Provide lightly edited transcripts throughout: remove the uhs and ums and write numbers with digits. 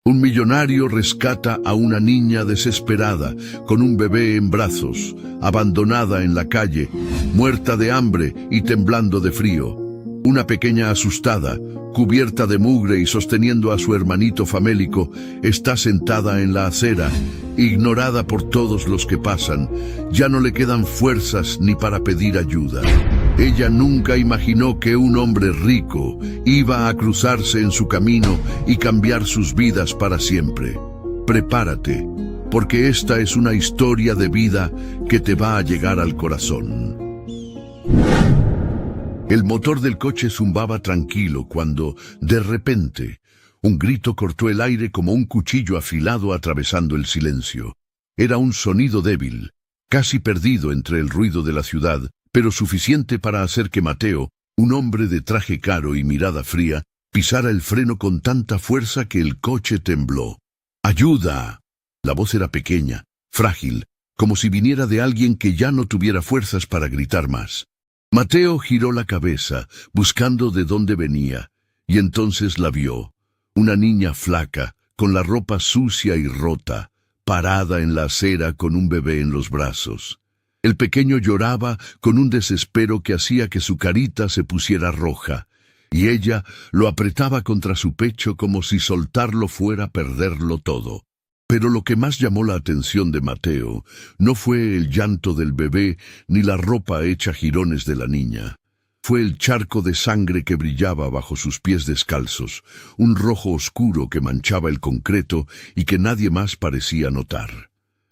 Un millonario rescata a una niña desesperada, con un bebé en brazos, abandonada en la calle, muerta de hambre y temblando de frío. Una pequeña asustada, cubierta de mugre y sosteniendo a su hermanito famélico, está sentada en la acera, ignorada por todos los que pasan. Ya no le quedan fuerzas ni para pedir ayuda. Ella nunca imaginó que un hombre rico iba a cruzarse en su camino y cambiar sus vidas para siempre. Prepárate, porque esta es una historia de vida que te va a llegar al corazón. El motor del coche zumbaba tranquilo cuando, de repente, un grito cortó el aire como un cuchillo afilado atravesando el silencio. Era un sonido débil, casi perdido entre el ruido de la ciudad, pero suficiente para hacer que Mateo, un hombre de traje caro y mirada fría, pisara el freno con tanta fuerza que el coche tembló. ¡Ayuda! La voz era pequeña, frágil, como si viniera de alguien que ya no tuviera fuerzas para gritar más. Mateo giró la cabeza, buscando de dónde venía, y entonces la vio. Una niña flaca, con la ropa sucia y rota, parada en la acera con un bebé en los brazos. El pequeño lloraba con un desespero que hacía que su carita se pusiera roja, y ella lo apretaba contra su pecho como si soltarlo fuera a perderlo todo. Pero lo que más llamó la atención de Mateo no fue el llanto del bebé ni la ropa hecha jirones de la niña. Fue el charco de sangre que brillaba bajo sus pies descalzos, un rojo oscuro que manchaba el concreto y que nadie más parecía notar.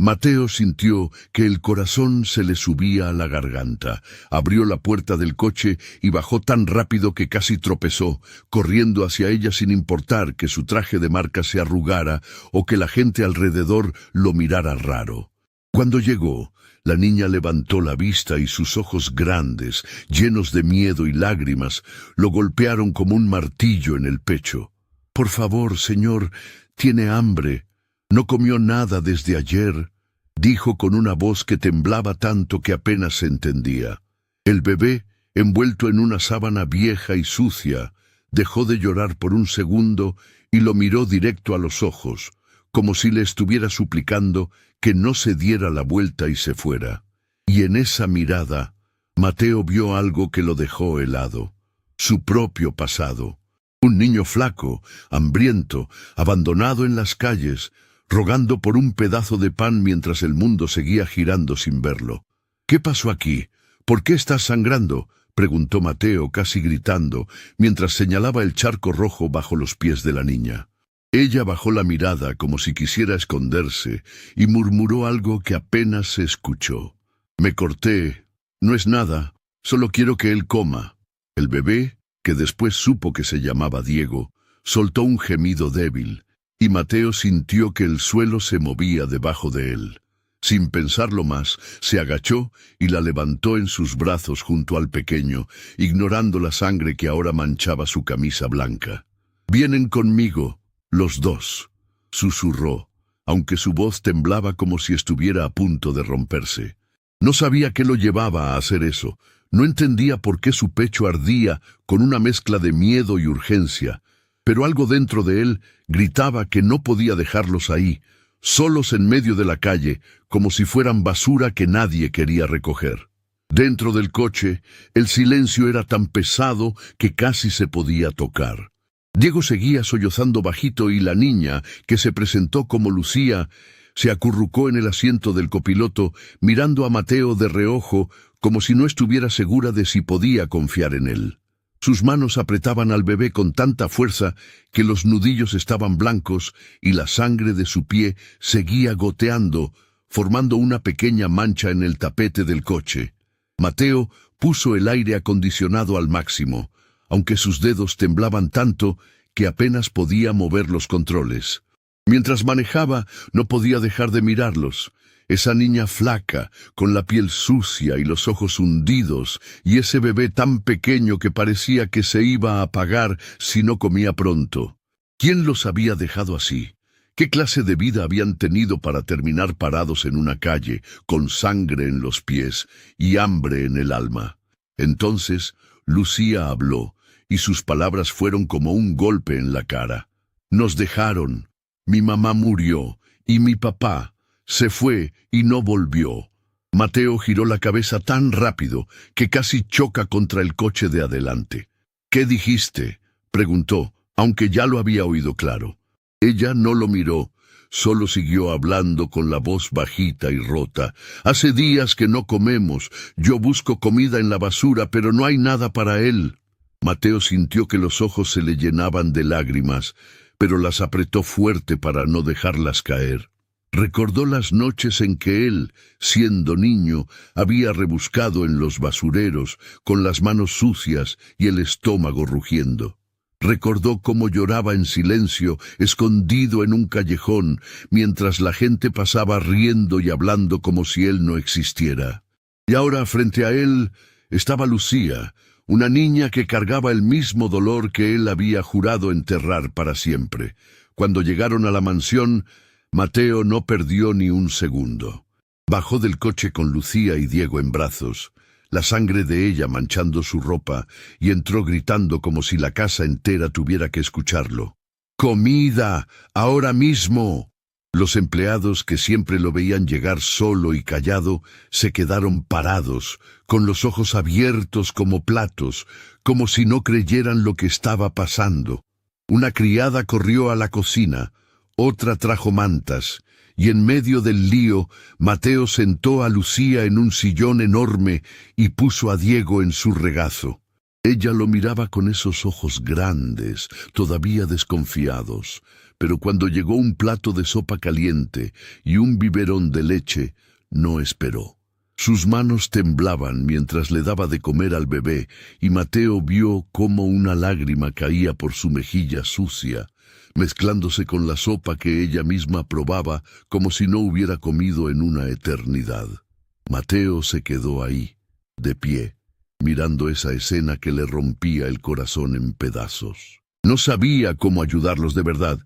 Mateo sintió que el corazón se le subía a la garganta, abrió la puerta del coche y bajó tan rápido que casi tropezó, corriendo hacia ella sin importar que su traje de marca se arrugara o que la gente alrededor lo mirara raro. Cuando llegó, la niña levantó la vista y sus ojos grandes, llenos de miedo y lágrimas, lo golpearon como un martillo en el pecho. «Por favor, señor, tiene hambre. No comió nada desde ayer», dijo con una voz que temblaba tanto que apenas se entendía. El bebé, envuelto en una sábana vieja y sucia, dejó de llorar por un segundo y lo miró directo a los ojos, como si le estuviera suplicando que no se diera la vuelta y se fuera. Y en esa mirada, Mateo vio algo que lo dejó helado: su propio pasado. Un niño flaco, hambriento, abandonado en las calles, rogando por un pedazo de pan mientras el mundo seguía girando sin verlo. «¿Qué pasó aquí? ¿Por qué estás sangrando?», preguntó Mateo casi gritando, mientras señalaba el charco rojo bajo los pies de la niña. Ella bajó la mirada como si quisiera esconderse y murmuró algo que apenas se escuchó. «Me corté. No es nada. Solo quiero que él coma». El bebé, que después supo que se llamaba Diego, soltó un gemido débil, y Mateo sintió que el suelo se movía debajo de él. Sin pensarlo más, se agachó y la levantó en sus brazos junto al pequeño, ignorando la sangre que ahora manchaba su camisa blanca. «Vienen conmigo, los dos», susurró, aunque su voz temblaba como si estuviera a punto de romperse. No sabía qué lo llevaba a hacer eso, no entendía por qué su pecho ardía con una mezcla de miedo y urgencia, pero algo dentro de él gritaba que no podía dejarlos ahí, solos en medio de la calle, como si fueran basura que nadie quería recoger. Dentro del coche, el silencio era tan pesado que casi se podía tocar. Diego seguía sollozando bajito y la niña, que se presentó como Lucía, se acurrucó en el asiento del copiloto, mirando a Mateo de reojo, como si no estuviera segura de si podía confiar en él. Sus manos apretaban al bebé con tanta fuerza que los nudillos estaban blancos y la sangre de su pie seguía goteando, formando una pequeña mancha en el tapete del coche. Mateo puso el aire acondicionado al máximo, aunque sus dedos temblaban tanto que apenas podía mover los controles. Mientras manejaba, no podía dejar de mirarlos. Esa niña flaca, con la piel sucia y los ojos hundidos, y ese bebé tan pequeño que parecía que se iba a apagar si no comía pronto. ¿Quién los había dejado así? ¿Qué clase de vida habían tenido para terminar parados en una calle, con sangre en los pies y hambre en el alma? Entonces, Lucía habló, y sus palabras fueron como un golpe en la cara. «Nos dejaron. Mi mamá murió, y mi papá se fue y no volvió. Mateo giró la cabeza tan rápido que casi choca contra el coche de adelante. ¿Qué dijiste?, preguntó, aunque ya lo había oído claro. Ella no lo miró, solo siguió hablando con la voz bajita y rota. Hace días que no comemos, yo busco comida en la basura, pero no hay nada para él. Mateo sintió que los ojos se le llenaban de lágrimas, pero las apretó fuerte para no dejarlas caer. Recordó las noches en que él, siendo niño, había rebuscado en los basureros, con las manos sucias y el estómago rugiendo. Recordó cómo lloraba en silencio, escondido en un callejón, mientras la gente pasaba riendo y hablando como si él no existiera. Y ahora, frente a él, estaba Lucía, una niña que cargaba el mismo dolor que él había jurado enterrar para siempre. Cuando llegaron a la mansión, Mateo no perdió ni un segundo. Bajó del coche con Lucía y Diego en brazos, la sangre de ella manchando su ropa, y entró gritando como si la casa entera tuviera que escucharlo. ¡Comida! ¡Ahora mismo! Los empleados, que siempre lo veían llegar solo y callado, se quedaron parados, con los ojos abiertos como platos, como si no creyeran lo que estaba pasando. Una criada corrió a la cocina, otra trajo mantas, y en medio del lío, Mateo sentó a Lucía en un sillón enorme y puso a Diego en su regazo. Ella lo miraba con esos ojos grandes, todavía desconfiados, pero cuando llegó un plato de sopa caliente y un biberón de leche, no esperó. Sus manos temblaban mientras le daba de comer al bebé, y Mateo vio cómo una lágrima caía por su mejilla sucia, mezclándose con la sopa que ella misma probaba como si no hubiera comido en una eternidad. Mateo se quedó ahí, de pie, mirando esa escena que le rompía el corazón en pedazos. No sabía cómo ayudarlos de verdad.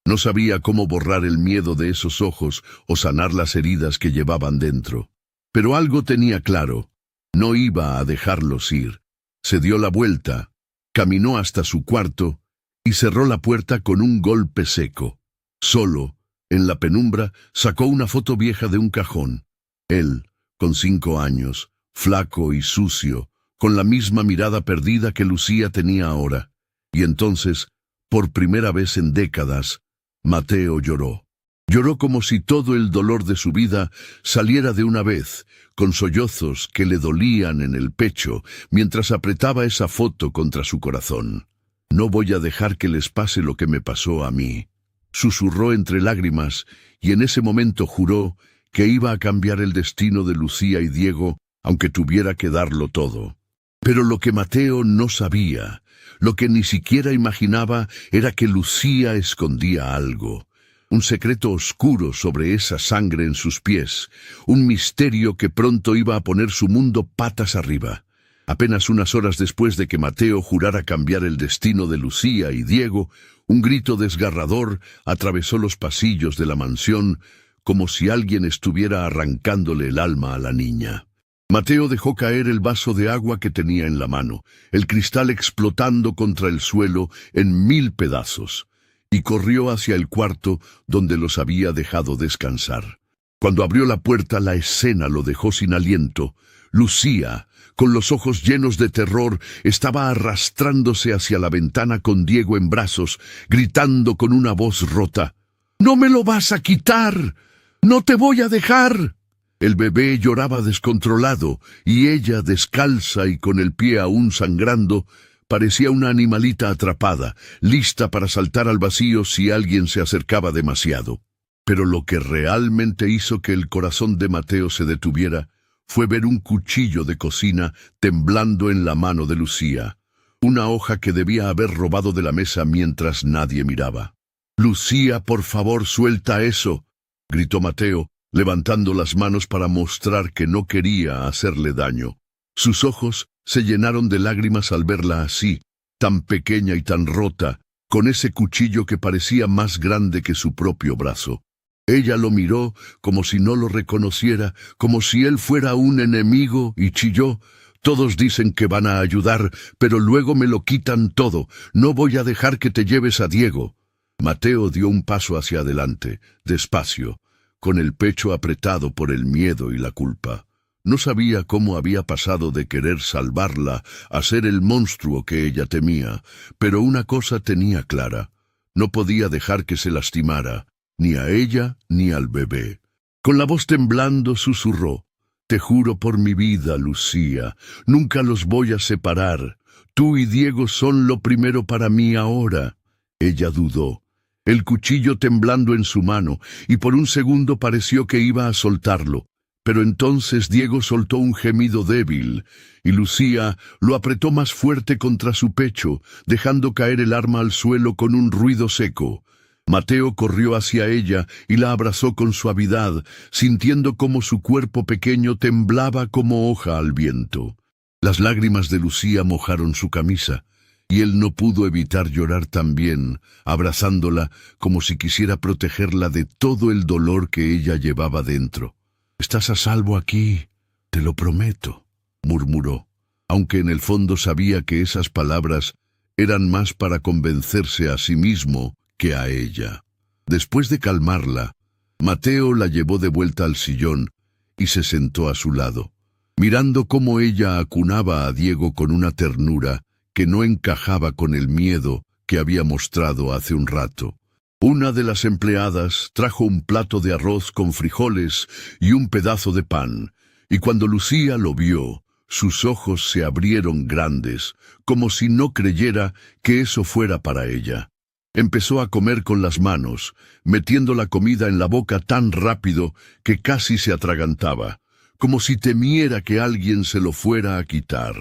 No sabía cómo borrar el miedo de esos ojos o sanar las heridas que llevaban dentro. Pero algo tenía claro: no iba a dejarlos ir. Se dio la vuelta, caminó hasta su cuarto y cerró la puerta con un golpe seco. Solo, en la penumbra, sacó una foto vieja de un cajón. Él, con 5 años, flaco y sucio, con la misma mirada perdida que Lucía tenía ahora. Y entonces, por primera vez en décadas, Mateo lloró. Lloró como si todo el dolor de su vida saliera de una vez, con sollozos que le dolían en el pecho, mientras apretaba esa foto contra su corazón. «No voy a dejar que les pase lo que me pasó a mí», susurró entre lágrimas, y en ese momento juró que iba a cambiar el destino de Lucía y Diego, aunque tuviera que darlo todo. Pero lo que Mateo no sabía, lo que ni siquiera imaginaba, era que Lucía escondía algo. Un secreto oscuro sobre esa sangre en sus pies, un misterio que pronto iba a poner su mundo patas arriba. Apenas unas horas después de que Mateo jurara cambiar el destino de Lucía y Diego, un grito desgarrador atravesó los pasillos de la mansión, como si alguien estuviera arrancándole el alma a la niña. Mateo dejó caer el vaso de agua que tenía en la mano, el cristal explotando contra el suelo en 1000 pedazos, y corrió hacia el cuarto donde los había dejado descansar. Cuando abrió la puerta, la escena lo dejó sin aliento. Lucía, con los ojos llenos de terror, estaba arrastrándose hacia la ventana con Diego en brazos, gritando con una voz rota: «¡No me lo vas a quitar! ¡No te voy a dejar!». El bebé lloraba descontrolado, y ella, descalza y con el pie aún sangrando, parecía una animalita atrapada, lista para saltar al vacío si alguien se acercaba demasiado. Pero lo que realmente hizo que el corazón de Mateo se detuviera fue ver un cuchillo de cocina temblando en la mano de Lucía, una hoja que debía haber robado de la mesa mientras nadie miraba. «Lucía, por favor, suelta eso», gritó Mateo, levantando las manos para mostrar que no quería hacerle daño. Sus ojos se llenaron de lágrimas al verla así, tan pequeña y tan rota, con ese cuchillo que parecía más grande que su propio brazo. Ella lo miró como si no lo reconociera, como si él fuera un enemigo, y chilló: «Todos dicen que van a ayudar, pero luego me lo quitan todo. No voy a dejar que te lleves a Diego». Mateo dio un paso hacia adelante, despacio, con el pecho apretado por el miedo y la culpa. No sabía cómo había pasado de querer salvarla a ser el monstruo que ella temía, pero una cosa tenía clara: no podía dejar que se lastimara, ni a ella ni al bebé. Con la voz temblando susurró: «Te juro por mi vida, Lucía, nunca los voy a separar. Tú y Diego son lo primero para mí ahora». Ella dudó, el cuchillo temblando en su mano, y por un segundo pareció que iba a soltarlo. Pero entonces Diego soltó un gemido débil, y Lucía lo apretó más fuerte contra su pecho, dejando caer el arma al suelo con un ruido seco. Mateo corrió hacia ella y la abrazó con suavidad, sintiendo cómo su cuerpo pequeño temblaba como hoja al viento. Las lágrimas de Lucía mojaron su camisa, y él no pudo evitar llorar también, abrazándola como si quisiera protegerla de todo el dolor que ella llevaba dentro. «Estás a salvo aquí, te lo prometo», murmuró, aunque en el fondo sabía que esas palabras eran más para convencerse a sí mismo que a ella. Después de calmarla, Mateo la llevó de vuelta al sillón y se sentó a su lado, mirando cómo ella acunaba a Diego con una ternura que no encajaba con el miedo que había mostrado hace un rato. Una de las empleadas trajo un plato de arroz con frijoles y un pedazo de pan, y cuando Lucía lo vio, sus ojos se abrieron grandes, como si no creyera que eso fuera para ella. Empezó a comer con las manos, metiendo la comida en la boca tan rápido que casi se atragantaba, como si temiera que alguien se lo fuera a quitar.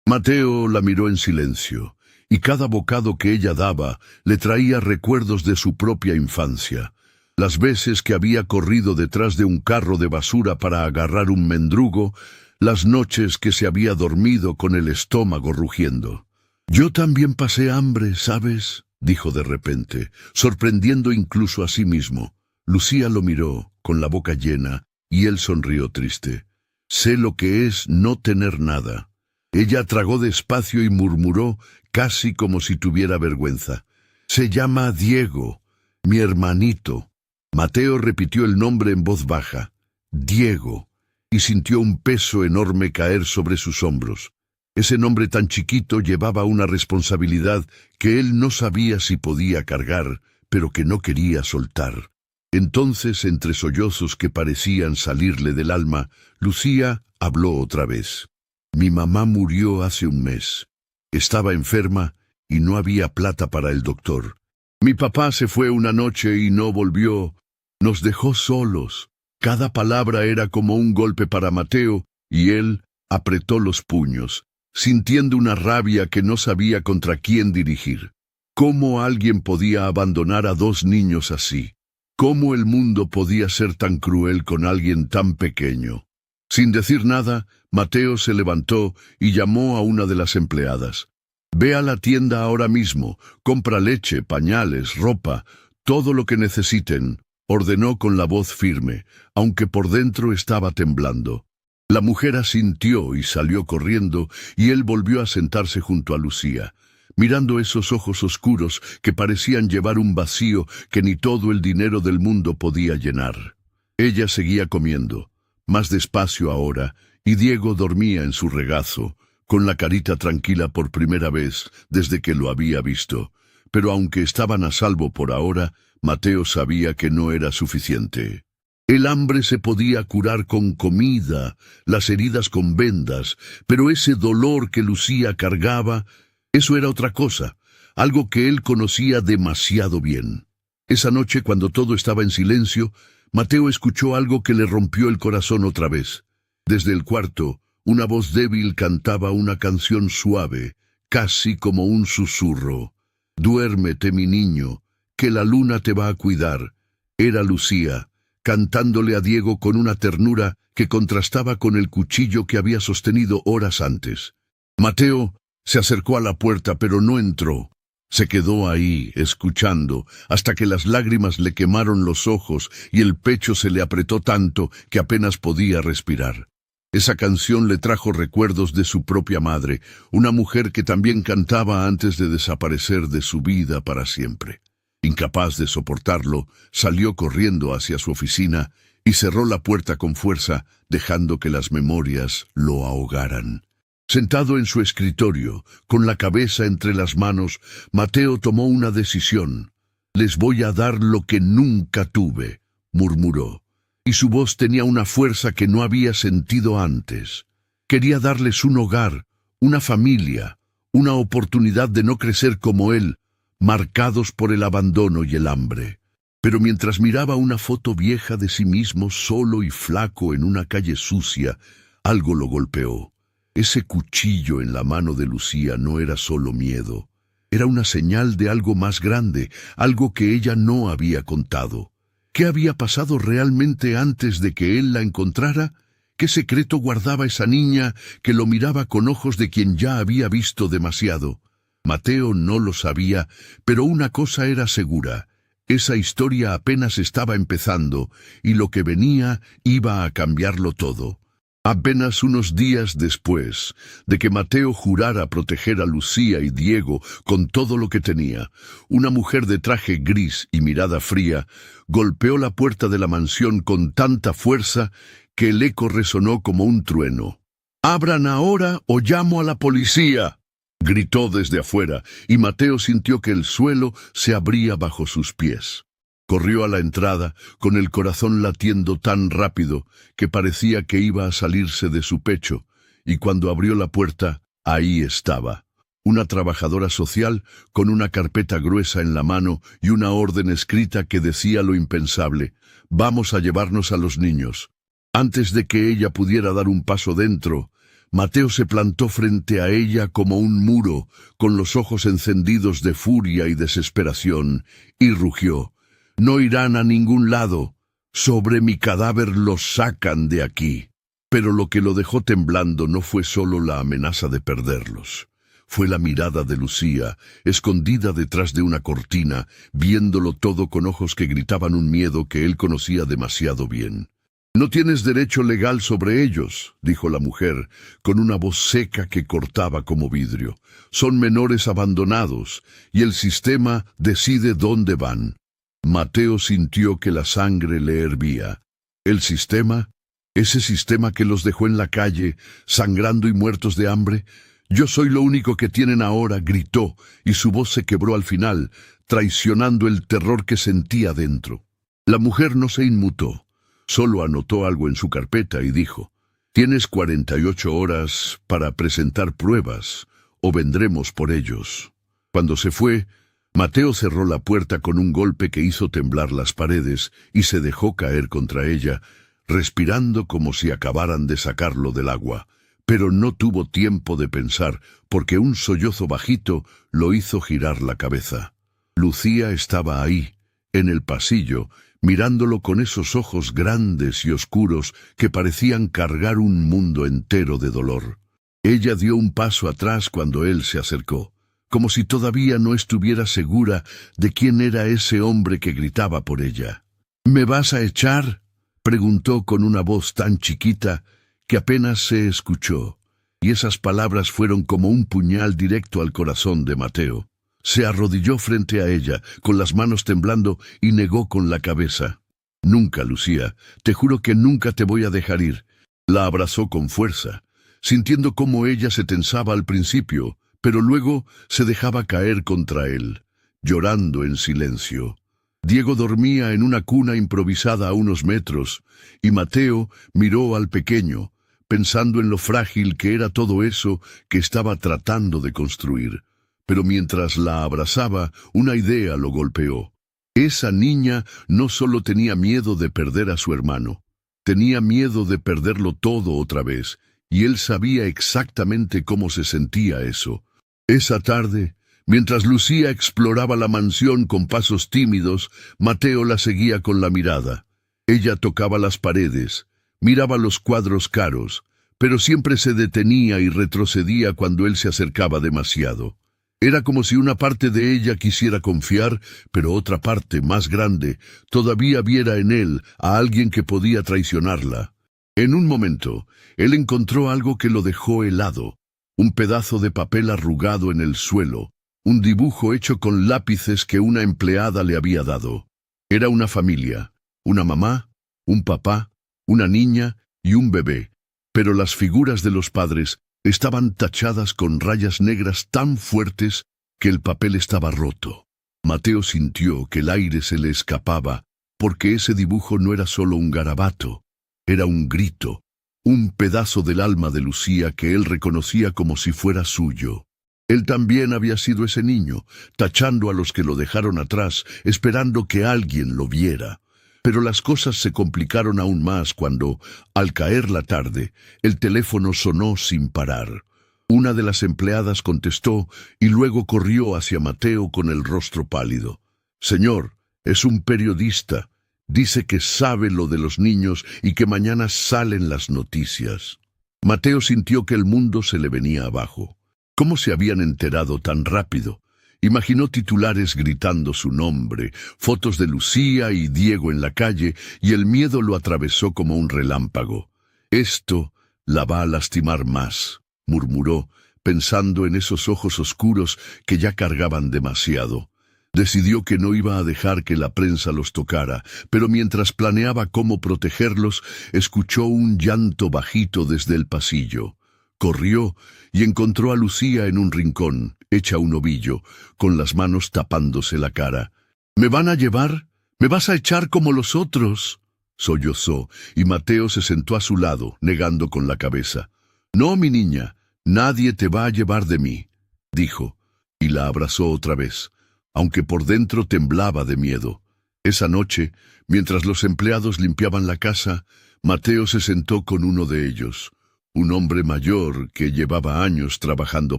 Mateo la miró en silencio, y cada bocado que ella daba le traía recuerdos de su propia infancia. Las veces que había corrido detrás de un carro de basura para agarrar un mendrugo, las noches que se había dormido con el estómago rugiendo. «Yo también pasé hambre, ¿sabes?», dijo de repente, sorprendiendo incluso a sí mismo. Lucía lo miró, con la boca llena, y él sonrió triste. «Sé lo que es no tener nada». Ella tragó despacio y murmuró, casi como si tuviera vergüenza: «Se llama Diego, mi hermanito». Mateo repitió el nombre en voz baja: «Diego», y sintió un peso enorme caer sobre sus hombros. Ese nombre tan chiquito llevaba una responsabilidad que él no sabía si podía cargar, pero que no quería soltar. Entonces, entre sollozos que parecían salirle del alma, Lucía habló otra vez. «Mi mamá murió hace un mes. Estaba enferma y no había plata para el doctor. Mi papá se fue una noche y no volvió. Nos dejó solos». Cada palabra era como un golpe para Mateo, y él apretó los puños, sintiendo una rabia que no sabía contra quién dirigir. ¿Cómo alguien podía abandonar a dos niños así? ¿Cómo el mundo podía ser tan cruel con alguien tan pequeño? Sin decir nada, Mateo se levantó y llamó a una de las empleadas. «Ve a la tienda ahora mismo, compra leche, pañales, ropa, todo lo que necesiten», ordenó con la voz firme, aunque por dentro estaba temblando. La mujer asintió y salió corriendo, y él volvió a sentarse junto a Lucía, mirando esos ojos oscuros que parecían llevar un vacío que ni todo el dinero del mundo podía llenar. Ella seguía comiendo, más despacio ahora, y Diego dormía en su regazo, con la carita tranquila por primera vez desde que lo había visto. Pero aunque estaban a salvo por ahora, Mateo sabía que no era suficiente. El hambre se podía curar con comida, las heridas con vendas, pero ese dolor que Lucía cargaba, eso era otra cosa, algo que él conocía demasiado bien. Esa noche, cuando todo estaba en silencio, Mateo escuchó algo que le rompió el corazón otra vez. Desde el cuarto, una voz débil cantaba una canción suave, casi como un susurro. «Duérmete, mi niño, que la luna te va a cuidar». Era Lucía, cantándole a Diego con una ternura que contrastaba con el cuchillo que había sostenido horas antes. Mateo se acercó a la puerta, pero no entró. Se quedó ahí, escuchando, hasta que las lágrimas le quemaron los ojos y el pecho se le apretó tanto que apenas podía respirar. Esa canción le trajo recuerdos de su propia madre, una mujer que también cantaba antes de desaparecer de su vida para siempre. Incapaz de soportarlo, salió corriendo hacia su oficina y cerró la puerta con fuerza, dejando que las memorias lo ahogaran. Sentado en su escritorio, con la cabeza entre las manos, Mateo tomó una decisión. «Les voy a dar lo que nunca tuve», murmuró, y su voz tenía una fuerza que no había sentido antes. Quería darles un hogar, una familia, una oportunidad de no crecer como él, marcados por el abandono y el hambre. Pero mientras miraba una foto vieja de sí mismo solo y flaco en una calle sucia, algo lo golpeó. Ese cuchillo en la mano de Lucía no era solo miedo, era una señal de algo más grande, algo que ella no había contado. ¿Qué había pasado realmente antes de que él la encontrara? ¿Qué secreto guardaba esa niña que lo miraba con ojos de quien ya había visto demasiado? Mateo no lo sabía, pero una cosa era segura. Esa historia apenas estaba empezando, y lo que venía iba a cambiarlo todo. Apenas unos días después de que Mateo jurara proteger a Lucía y Diego con todo lo que tenía, una mujer de traje gris y mirada fría golpeó la puerta de la mansión con tanta fuerza que el eco resonó como un trueno. «¡Abran ahora o llamo a la policía!», gritó desde afuera, y Mateo sintió que el suelo se abría bajo sus pies. Corrió a la entrada, con el corazón latiendo tan rápido que parecía que iba a salirse de su pecho, y cuando abrió la puerta, ahí estaba. Una trabajadora social con una carpeta gruesa en la mano y una orden escrita que decía lo impensable: «Vamos a llevarnos a los niños». Antes de que ella pudiera dar un paso dentro, Mateo se plantó frente a ella como un muro, con los ojos encendidos de furia y desesperación, y rugió: «No irán a ningún lado. Sobre mi cadáver los sacan de aquí». Pero lo que lo dejó temblando no fue solo la amenaza de perderlos. Fue la mirada de Lucía, escondida detrás de una cortina, viéndolo todo con ojos que gritaban un miedo que él conocía demasiado bien. «No tienes derecho legal sobre ellos», dijo la mujer, con una voz seca que cortaba como vidrio. «Son menores abandonados, y el sistema decide dónde van». Mateo sintió que la sangre le hervía. ¿El sistema? ¿Ese sistema que los dejó en la calle, sangrando y muertos de hambre? «Yo soy lo único que tienen ahora», gritó, y su voz se quebró al final, traicionando el terror que sentía dentro. La mujer no se inmutó. Solo anotó algo en su carpeta y dijo: «Tienes 48 horas para presentar pruebas, o vendremos por ellos». Cuando se fue, Mateo cerró la puerta con un golpe que hizo temblar las paredes y se dejó caer contra ella, respirando como si acabaran de sacarlo del agua. Pero no tuvo tiempo de pensar, porque un sollozo bajito lo hizo girar la cabeza. Lucía estaba ahí, en el pasillo, mirándolo con esos ojos grandes y oscuros que parecían cargar un mundo entero de dolor. Ella dio un paso atrás cuando él se acercó, como si todavía no estuviera segura de quién era ese hombre que gritaba por ella. «¿Me vas a echar?», preguntó con una voz tan chiquita que apenas se escuchó, y esas palabras fueron como un puñal directo al corazón de Mateo. Se arrodilló frente a ella, con las manos temblando, y negó con la cabeza. «Nunca, Lucía, te juro que nunca te voy a dejar ir». La abrazó con fuerza, sintiendo cómo ella se tensaba al principio, pero luego se dejaba caer contra él, llorando en silencio. Diego dormía en una cuna improvisada a unos metros, y Mateo miró al pequeño, pensando en lo frágil que era todo eso que estaba tratando de construir. Pero mientras la abrazaba, una idea lo golpeó. Esa niña no solo tenía miedo de perder a su hermano, tenía miedo de perderlo todo otra vez, y él sabía exactamente cómo se sentía eso. Esa tarde, mientras Lucía exploraba la mansión con pasos tímidos, Mateo la seguía con la mirada. Ella tocaba las paredes, miraba los cuadros caros, pero siempre se detenía y retrocedía cuando él se acercaba demasiado. Era como si una parte de ella quisiera confiar, pero otra parte, más grande, todavía viera en él a alguien que podía traicionarla. En un momento, él encontró algo que lo dejó helado, un pedazo de papel arrugado en el suelo, un dibujo hecho con lápices que una empleada le había dado. Era una familia, una mamá, un papá, una niña y un bebé, pero las figuras de los padres estaban tachadas con rayas negras tan fuertes que el papel estaba roto. Mateo sintió que el aire se le escapaba, porque ese dibujo no era solo un garabato, era un grito, un pedazo del alma de Lucía que él reconocía como si fuera suyo. Él también había sido ese niño, tachando a los que lo dejaron atrás, esperando que alguien lo viera. Pero las cosas se complicaron aún más cuando, al caer la tarde, el teléfono sonó sin parar. Una de las empleadas contestó y luego corrió hacia Mateo con el rostro pálido. «Señor, es un periodista. Dice que sabe lo de los niños y que mañana salen las noticias». Mateo sintió que el mundo se le venía abajo. ¿Cómo se habían enterado tan rápido? Imaginó titulares gritando su nombre, fotos de Lucía y Diego en la calle, y el miedo lo atravesó como un relámpago. «Esto la va a lastimar más», murmuró, pensando en esos ojos oscuros que ya cargaban demasiado. Decidió que no iba a dejar que la prensa los tocara, pero mientras planeaba cómo protegerlos, escuchó un llanto bajito desde el pasillo. Corrió y encontró a Lucía en un rincón, hecha un ovillo, con las manos tapándose la cara. «¿Me van a llevar? ¿Me vas a echar como los otros?», sollozó, y Mateo se sentó a su lado, negando con la cabeza. «No, mi niña, nadie te va a llevar de mí», dijo, y la abrazó otra vez, aunque por dentro temblaba de miedo. Esa noche, mientras los empleados limpiaban la casa, Mateo se sentó con uno de ellos, un hombre mayor que llevaba años trabajando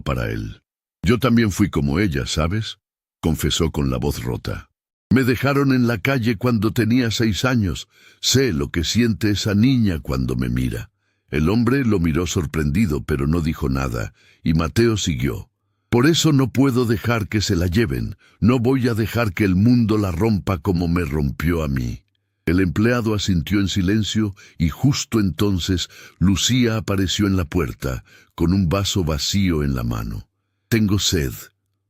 para él. «Yo también fui como ella, ¿sabes?», confesó con la voz rota. «Me dejaron en la calle cuando tenía 6 años. Sé lo que siente esa niña cuando me mira». El hombre lo miró sorprendido, pero no dijo nada, y Mateo siguió. «Por eso no puedo dejar que se la lleven. No voy a dejar que el mundo la rompa como me rompió a mí». El empleado asintió en silencio, y justo entonces Lucía apareció en la puerta, con un vaso vacío en la mano. «Tengo sed»,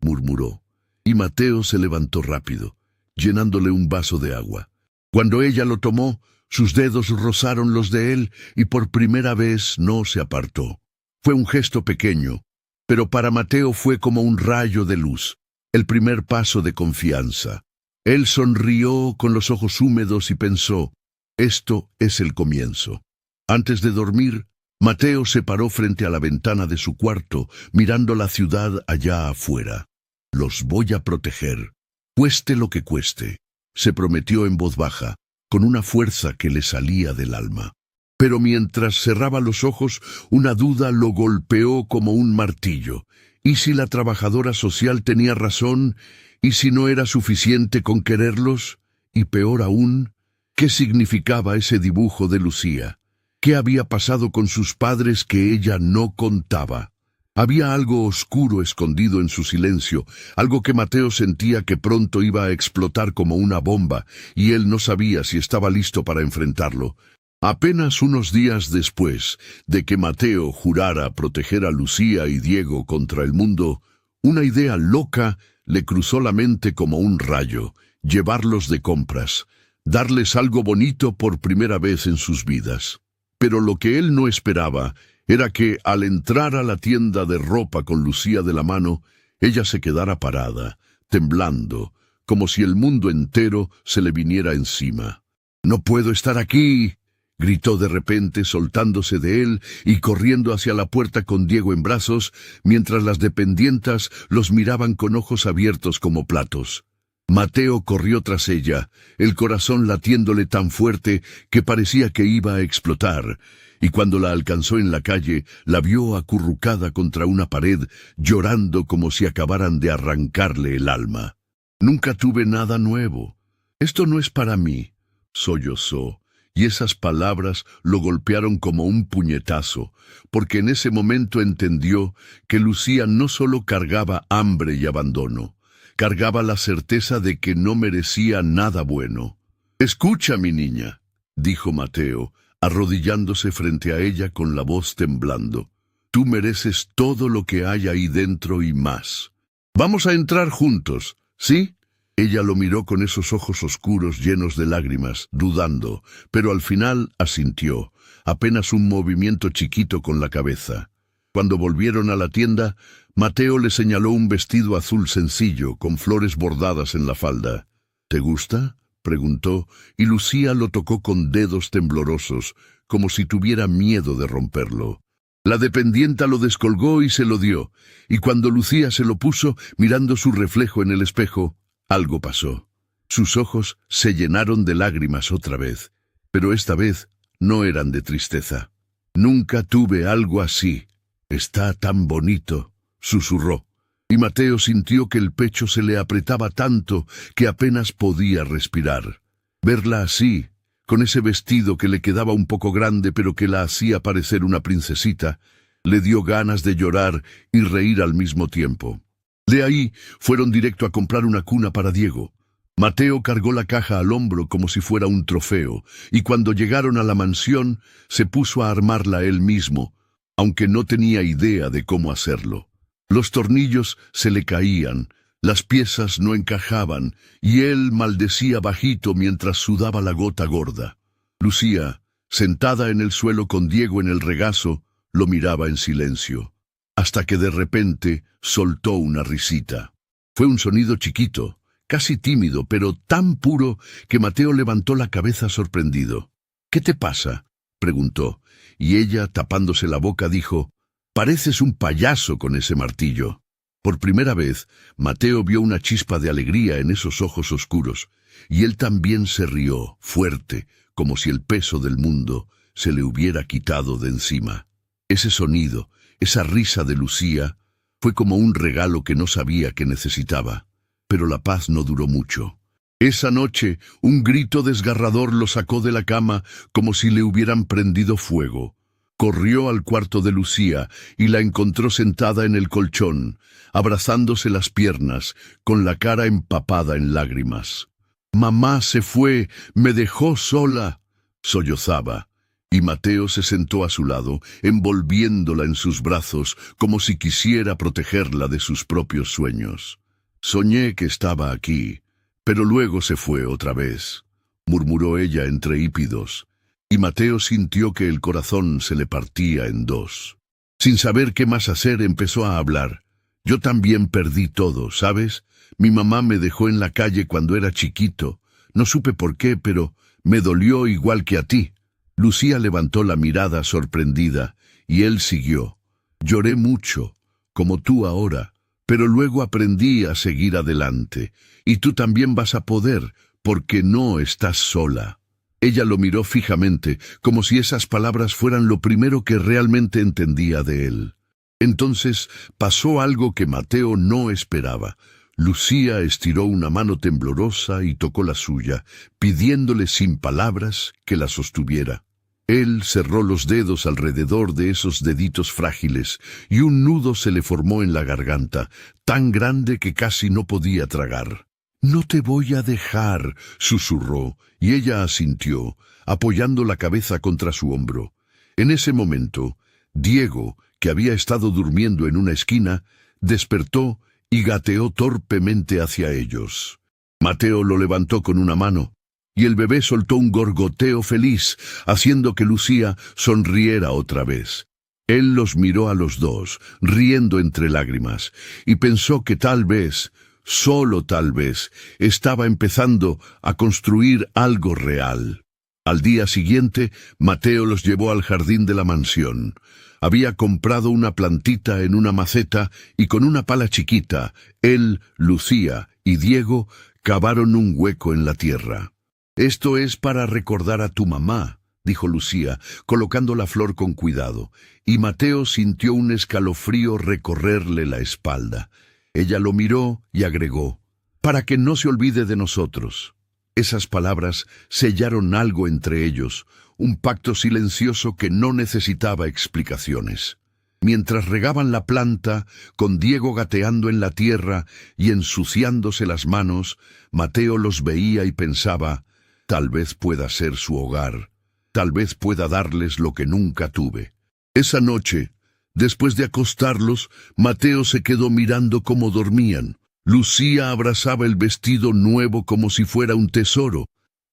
murmuró, y Mateo se levantó rápido, llenándole un vaso de agua. Cuando ella lo tomó, sus dedos rozaron los de él, y por primera vez no se apartó. Fue un gesto pequeño, pero para Mateo fue como un rayo de luz, el primer paso de confianza. Él sonrió con los ojos húmedos y pensó, «Esto es el comienzo». Antes de dormir, Mateo se paró frente a la ventana de su cuarto, mirando la ciudad allá afuera. «Los voy a proteger, cueste lo que cueste», se prometió en voz baja, con una fuerza que le salía del alma. Pero mientras cerraba los ojos, una duda lo golpeó como un martillo. ¿Y si la trabajadora social tenía razón? ¿Y si no era suficiente con quererlos? Y peor aún, ¿qué significaba ese dibujo de Lucía? ¿Qué había pasado con sus padres que ella no contaba? Había algo oscuro escondido en su silencio, algo que Mateo sentía que pronto iba a explotar como una bomba, y él no sabía si estaba listo para enfrentarlo. Apenas unos días después de que Mateo jurara proteger a Lucía y Diego contra el mundo, una idea loca le cruzó la mente como un rayo: llevarlos de compras, darles algo bonito por primera vez en sus vidas. Pero lo que él no esperaba era que, al entrar a la tienda de ropa con Lucía de la mano, ella se quedara parada, temblando, como si el mundo entero se le viniera encima. «No puedo estar aquí», gritó de repente, soltándose de él y corriendo hacia la puerta con Diego en brazos, mientras las dependientas los miraban con ojos abiertos como platos. Mateo corrió tras ella, el corazón latiéndole tan fuerte que parecía que iba a explotar, y cuando la alcanzó en la calle, la vio acurrucada contra una pared, llorando como si acabaran de arrancarle el alma. «Nunca tuve nada nuevo. Esto no es para mí», sollozó, y esas palabras lo golpearon como un puñetazo, porque en ese momento entendió que Lucía no solo cargaba hambre y abandono, cargaba la certeza de que no merecía nada bueno. «Escucha, mi niña», dijo Mateo, arrodillándose frente a ella con la voz temblando. «Tú mereces todo lo que hay ahí dentro y más. Vamos a entrar juntos, ¿sí? Ella lo miró con esos ojos oscuros llenos de lágrimas, dudando, pero al final asintió, apenas un movimiento chiquito con la cabeza. Cuando volvieron a la tienda, Mateo le señaló un vestido azul sencillo, con flores bordadas en la falda. ¿Te gusta?, preguntó, y Lucía lo tocó con dedos temblorosos, como si tuviera miedo de romperlo. La dependienta lo descolgó y se lo dio, y cuando Lucía se lo puso, mirando su reflejo en el espejo, algo pasó. Sus ojos se llenaron de lágrimas otra vez, pero esta vez no eran de tristeza. Nunca tuve algo así. Está tan bonito, susurró, y Mateo sintió que el pecho se le apretaba tanto que apenas podía respirar. Verla así, con ese vestido que le quedaba un poco grande pero que la hacía parecer una princesita, le dio ganas de llorar y reír al mismo tiempo. De ahí fueron directo a comprar una cuna para Diego. Mateo cargó la caja al hombro como si fuera un trofeo, y cuando llegaron a la mansión se puso a armarla él mismo, aunque no tenía idea de cómo hacerlo. Los tornillos se le caían, las piezas no encajaban, y él maldecía bajito mientras sudaba la gota gorda. Lucía, sentada en el suelo con Diego en el regazo, lo miraba en silencio, hasta que de repente soltó una risita. Fue un sonido chiquito, casi tímido, pero tan puro que Mateo levantó la cabeza sorprendido. «¿Qué te pasa?», preguntó, y ella, tapándose la boca, dijo: «Pareces un payaso con ese martillo». Por primera vez, Mateo vio una chispa de alegría en esos ojos oscuros, y él también se rió, fuerte, como si el peso del mundo se le hubiera quitado de encima. Ese sonido, esa risa de Lucía, fue como un regalo que no sabía que necesitaba. Pero la paz no duró mucho. Esa noche, un grito desgarrador lo sacó de la cama como si le hubieran prendido fuego. Corrió al cuarto de Lucía y la encontró sentada en el colchón, abrazándose las piernas, con la cara empapada en lágrimas. «Mamá se fue, me dejó sola», sollozaba, y Mateo se sentó a su lado, envolviéndola en sus brazos como si quisiera protegerla de sus propios sueños. «Soñé que estaba aquí, pero luego se fue otra vez», murmuró ella entre hípidos, y Mateo sintió que el corazón se le partía en dos. Sin saber qué más hacer, empezó a hablar. «Yo también perdí todo, ¿sabes? Mi mamá me dejó en la calle cuando era chiquito. No supe por qué, pero me dolió igual que a ti». Lucía levantó la mirada sorprendida, y él siguió. «Lloré mucho, como tú ahora, pero luego aprendí a seguir adelante, y tú también vas a poder, porque no estás sola». Ella lo miró fijamente, como si esas palabras fueran lo primero que realmente entendía de él. Entonces pasó algo que Mateo no esperaba. Lucía estiró una mano temblorosa y tocó la suya, pidiéndole sin palabras que la sostuviera. Él cerró los dedos alrededor de esos deditos frágiles, y un nudo se le formó en la garganta, tan grande que casi no podía tragar. «No te voy a dejar», susurró, y ella asintió, apoyando la cabeza contra su hombro. En ese momento, Diego, que había estado durmiendo en una esquina, despertó y gateó torpemente hacia ellos. Mateo lo levantó con una mano, y el bebé soltó un gorgoteo feliz, haciendo que Lucía sonriera otra vez. Él los miró a los dos, riendo entre lágrimas, y pensó que tal vez, solo tal vez, estaba empezando a construir algo real. Al día siguiente, Mateo los llevó al jardín de la mansión. Había comprado una plantita en una maceta y con una pala chiquita, él, Lucía y Diego cavaron un hueco en la tierra. «Esto es para recordar a tu mamá», dijo Lucía, colocando la flor con cuidado, y Mateo sintió un escalofrío recorrerle la espalda. Ella lo miró y agregó: «Para que no se olvide de nosotros». Esas palabras sellaron algo entre ellos, un pacto silencioso que no necesitaba explicaciones. Mientras regaban la planta, con Diego gateando en la tierra y ensuciándose las manos, Mateo los veía y pensaba: tal vez pueda ser su hogar, tal vez pueda darles lo que nunca tuve. Esa noche, Después de acostarlos, Mateo se quedó mirando cómo dormían. Lucía abrazaba el vestido nuevo como si fuera un tesoro,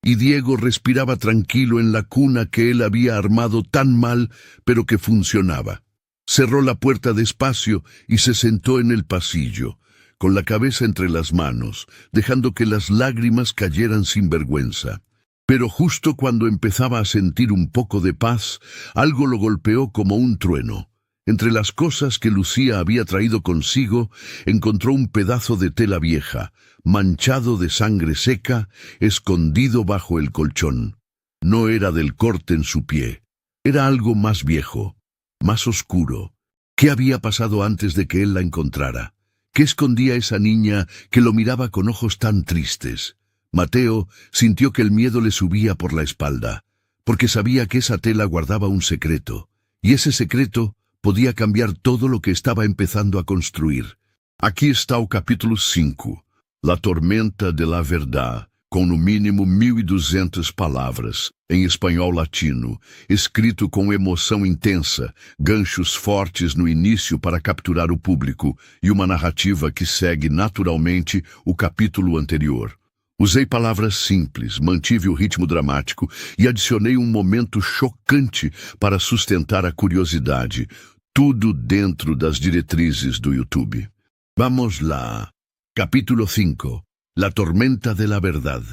y Diego respiraba tranquilo en la cuna que él había armado tan mal, pero que funcionaba. Cerró la puerta despacio y se sentó en el pasillo, con la cabeza entre las manos, dejando que las lágrimas cayeran sin vergüenza. Pero justo cuando empezaba a sentir un poco de paz, algo lo golpeó como un trueno. Entre las cosas que Lucía había traído consigo, encontró un pedazo de tela vieja, manchado de sangre seca, escondido bajo el colchón. No era del corte en su pie, era algo más viejo, más oscuro. ¿Qué había pasado antes de que él la encontrara? ¿Qué escondía esa niña que lo miraba con ojos tan tristes? Mateo sintió que el miedo le subía por la espalda, porque sabía que esa tela guardaba un secreto, y ese secreto podía cambiar todo lo que estaba empezando a construir. Aqui está o capítulo 5, La Tormenta de la Verdad, com no mínimo 1.200 palavras, em espanhol latino, escrito com emoção intensa, ganchos fortes no início para capturar o público e uma narrativa que segue naturalmente o capítulo anterior. Usei palavras simples, mantive o ritmo dramático e adicionei um momento chocante para sustentar a curiosidade, tudo dentro das diretrizes do YouTube. Vamos lá. Capítulo 5. La tormenta de la verdad.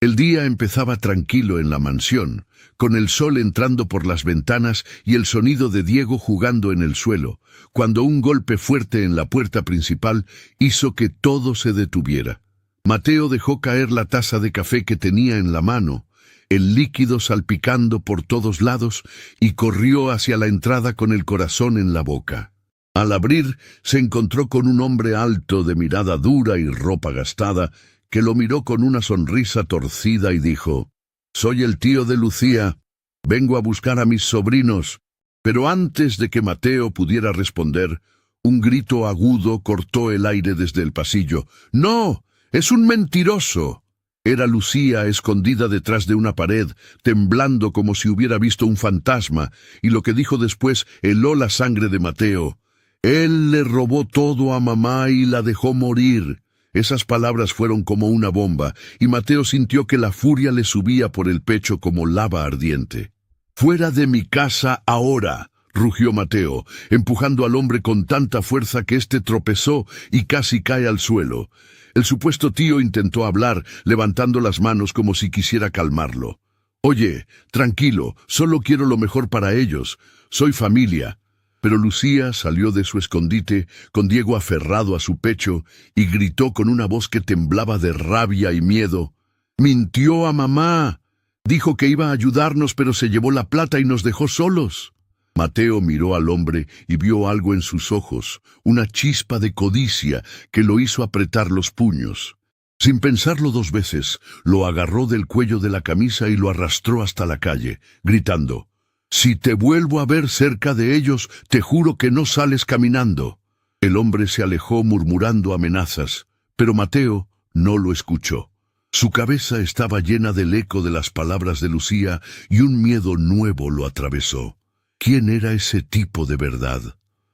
El día empezaba tranquilo en la mansión, con el sol entrando por las ventanas y el sonido de Diego jugando en el suelo, cuando un golpe fuerte en la puerta principal hizo que todo se detuviera. Mateo dejó caer la taza de café que tenía en la mano, el líquido salpicando por todos lados, y corrió hacia la entrada con el corazón en la boca. Al abrir, se encontró con un hombre alto de mirada dura y ropa gastada, que lo miró con una sonrisa torcida y dijo: «Soy el tío de Lucía, vengo a buscar a mis sobrinos». Pero antes de que Mateo pudiera responder, un grito agudo cortó el aire desde el pasillo. «¡No! ¡Es un mentiroso!». Era Lucía escondida detrás de una pared, temblando como si hubiera visto un fantasma, y lo que dijo después heló la sangre de Mateo. «Él le robó todo a mamá y la dejó morir». Esas palabras fueron como una bomba, y Mateo sintió que la furia le subía por el pecho como lava ardiente. «¡Fuera de mi casa ahora!», rugió Mateo, empujando al hombre con tanta fuerza que éste tropezó y casi cae al suelo. El supuesto tío intentó hablar, levantando las manos como si quisiera calmarlo. «Oye, tranquilo, solo quiero lo mejor para ellos. Soy familia». Pero Lucía salió de su escondite, con Diego aferrado a su pecho, y gritó con una voz que temblaba de rabia y miedo: «¡Mintió a mamá! Dijo que iba a ayudarnos, pero se llevó la plata y nos dejó solos». Mateo miró al hombre y vio algo en sus ojos, una chispa de codicia que lo hizo apretar los puños. Sin pensarlo dos veces, lo agarró del cuello de la camisa y lo arrastró hasta la calle, gritando: «Si te vuelvo a ver cerca de ellos, te juro que no sales caminando». El hombre se alejó murmurando amenazas, pero Mateo no lo escuchó. Su cabeza estaba llena del eco de las palabras de Lucía y un miedo nuevo lo atravesó. ¿Quién era ese tipo de verdad?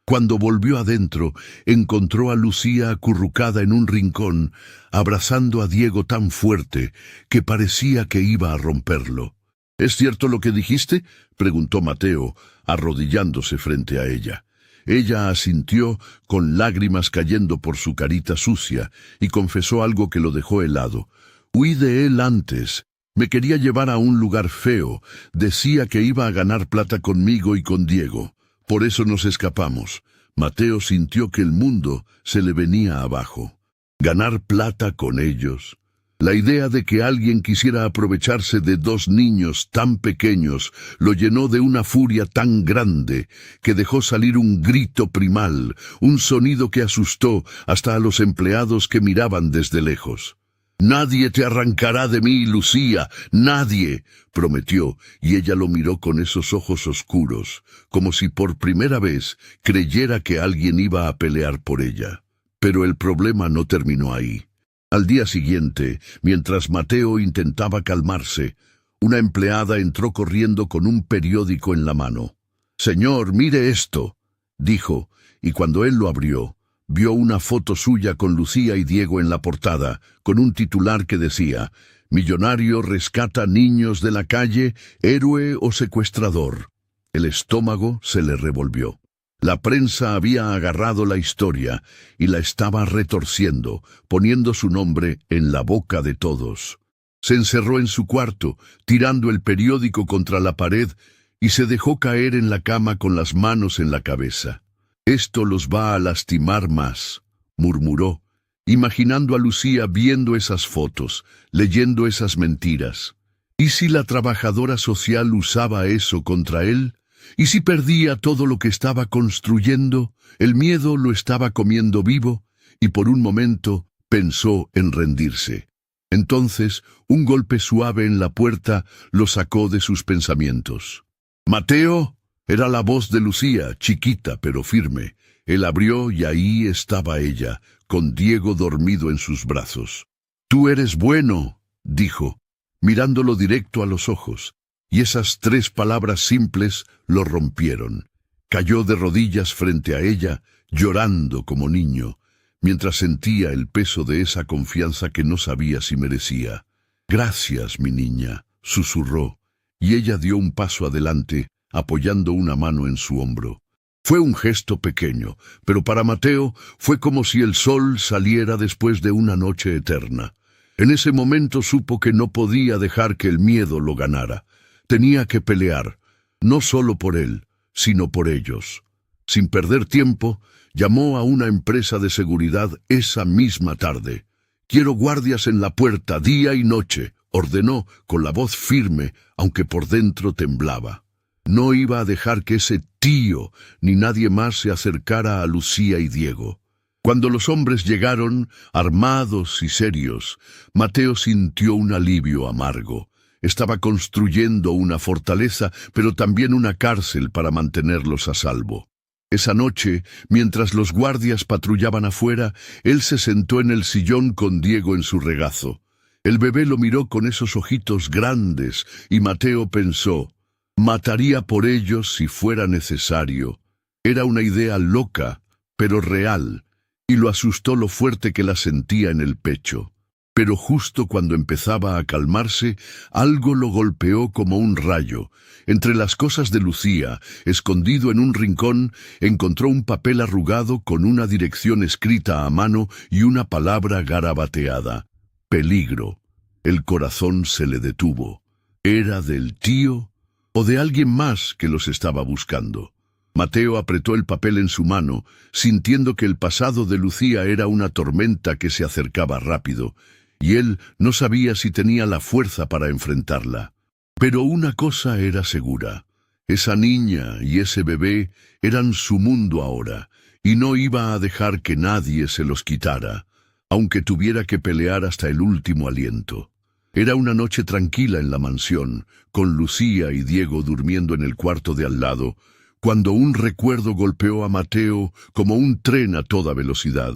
Cuando volvió adentro, encontró a Lucía acurrucada en un rincón, abrazando a Diego tan fuerte que parecía que iba a romperlo. «¿Es cierto lo que dijiste?», preguntó Mateo, arrodillándose frente a ella. Ella asintió, con lágrimas cayendo por su carita sucia, y confesó algo que lo dejó helado. «Huí de él antes. Me quería llevar a un lugar feo. Decía que iba a ganar plata conmigo y con Diego. Por eso nos escapamos». Mateo sintió que el mundo se le venía abajo. Ganar plata con ellos. La idea de que alguien quisiera aprovecharse de dos niños tan pequeños lo llenó de una furia tan grande que dejó salir un grito primal, un sonido que asustó hasta a los empleados que miraban desde lejos. «Nadie te arrancará de mí, Lucía, nadie», prometió, y ella lo miró con esos ojos oscuros, como si por primera vez creyera que alguien iba a pelear por ella. Pero el problema no terminó ahí. Al día siguiente, mientras Mateo intentaba calmarse, una empleada entró corriendo con un periódico en la mano. «Señor, mire esto». dijo, y cuando él lo abrió, vio una foto suya con Lucía y Diego en la portada, con un titular que decía: «Millonario rescata niños de la calle, héroe o secuestrador». El estómago se le revolvió. La prensa había agarrado la historia y la estaba retorciendo, poniendo su nombre en la boca de todos. Se encerró en su cuarto, tirando el periódico contra la pared, y se dejó caer en la cama con las manos en la cabeza. «Esto los va a lastimar más», murmuró, imaginando a Lucía viendo esas fotos, leyendo esas mentiras. ¿Y si la trabajadora social usaba eso contra él? ¿Y si perdía todo lo que estaba construyendo? El miedo lo estaba comiendo vivo, y por un momento pensó en rendirse. Entonces, un golpe suave en la puerta lo sacó de sus pensamientos. «Mateo», era la voz de Lucía, chiquita pero firme. Él abrió y ahí estaba ella, con Diego dormido en sus brazos. «Tú eres bueno», dijo, mirándolo directo a los ojos, y esas 3 palabras simples lo rompieron. Cayó de rodillas frente a ella, llorando como niño, mientras sentía el peso de esa confianza que no sabía si merecía. «Gracias, mi niña», susurró, y ella dio un paso adelante, apoyando una mano en su hombro. Fue un gesto pequeño, pero para Mateo fue como si el sol saliera después de una noche eterna. En ese momento supo que no podía dejar que el miedo lo ganara. Tenía que pelear, no solo por él, sino por ellos. Sin perder tiempo, llamó a una empresa de seguridad esa misma tarde. «Quiero guardias en la puerta día y noche», ordenó con la voz firme, aunque por dentro temblaba. No iba a dejar que ese tío ni nadie más se acercara a Lucía y Diego. Cuando los hombres llegaron, armados y serios, Mateo sintió un alivio amargo. Estaba construyendo una fortaleza, pero también una cárcel para mantenerlos a salvo. Esa noche, mientras los guardias patrullaban afuera, él se sentó en el sillón con Diego en su regazo. El bebé lo miró con esos ojitos grandes y Mateo pensó: mataría por ellos si fuera necesario. Era una idea loca, pero real, y lo asustó lo fuerte que la sentía en el pecho. Pero justo cuando empezaba a calmarse, algo lo golpeó como un rayo. Entre las cosas de Lucía, escondido en un rincón, encontró un papel arrugado con una dirección escrita a mano y una palabra garabateada: peligro. El corazón se le detuvo. ¿Era del tío o de alguien más que los estaba buscando? Mateo apretó el papel en su mano, sintiendo que el pasado de Lucía era una tormenta que se acercaba rápido, y él no sabía si tenía la fuerza para enfrentarla. Pero una cosa era segura: esa niña y ese bebé eran su mundo ahora, y no iba a dejar que nadie se los quitara, aunque tuviera que pelear hasta el último aliento. Era una noche tranquila en la mansión, con Lucía y Diego durmiendo en el cuarto de al lado, cuando un recuerdo golpeó a Mateo como un tren a toda velocidad.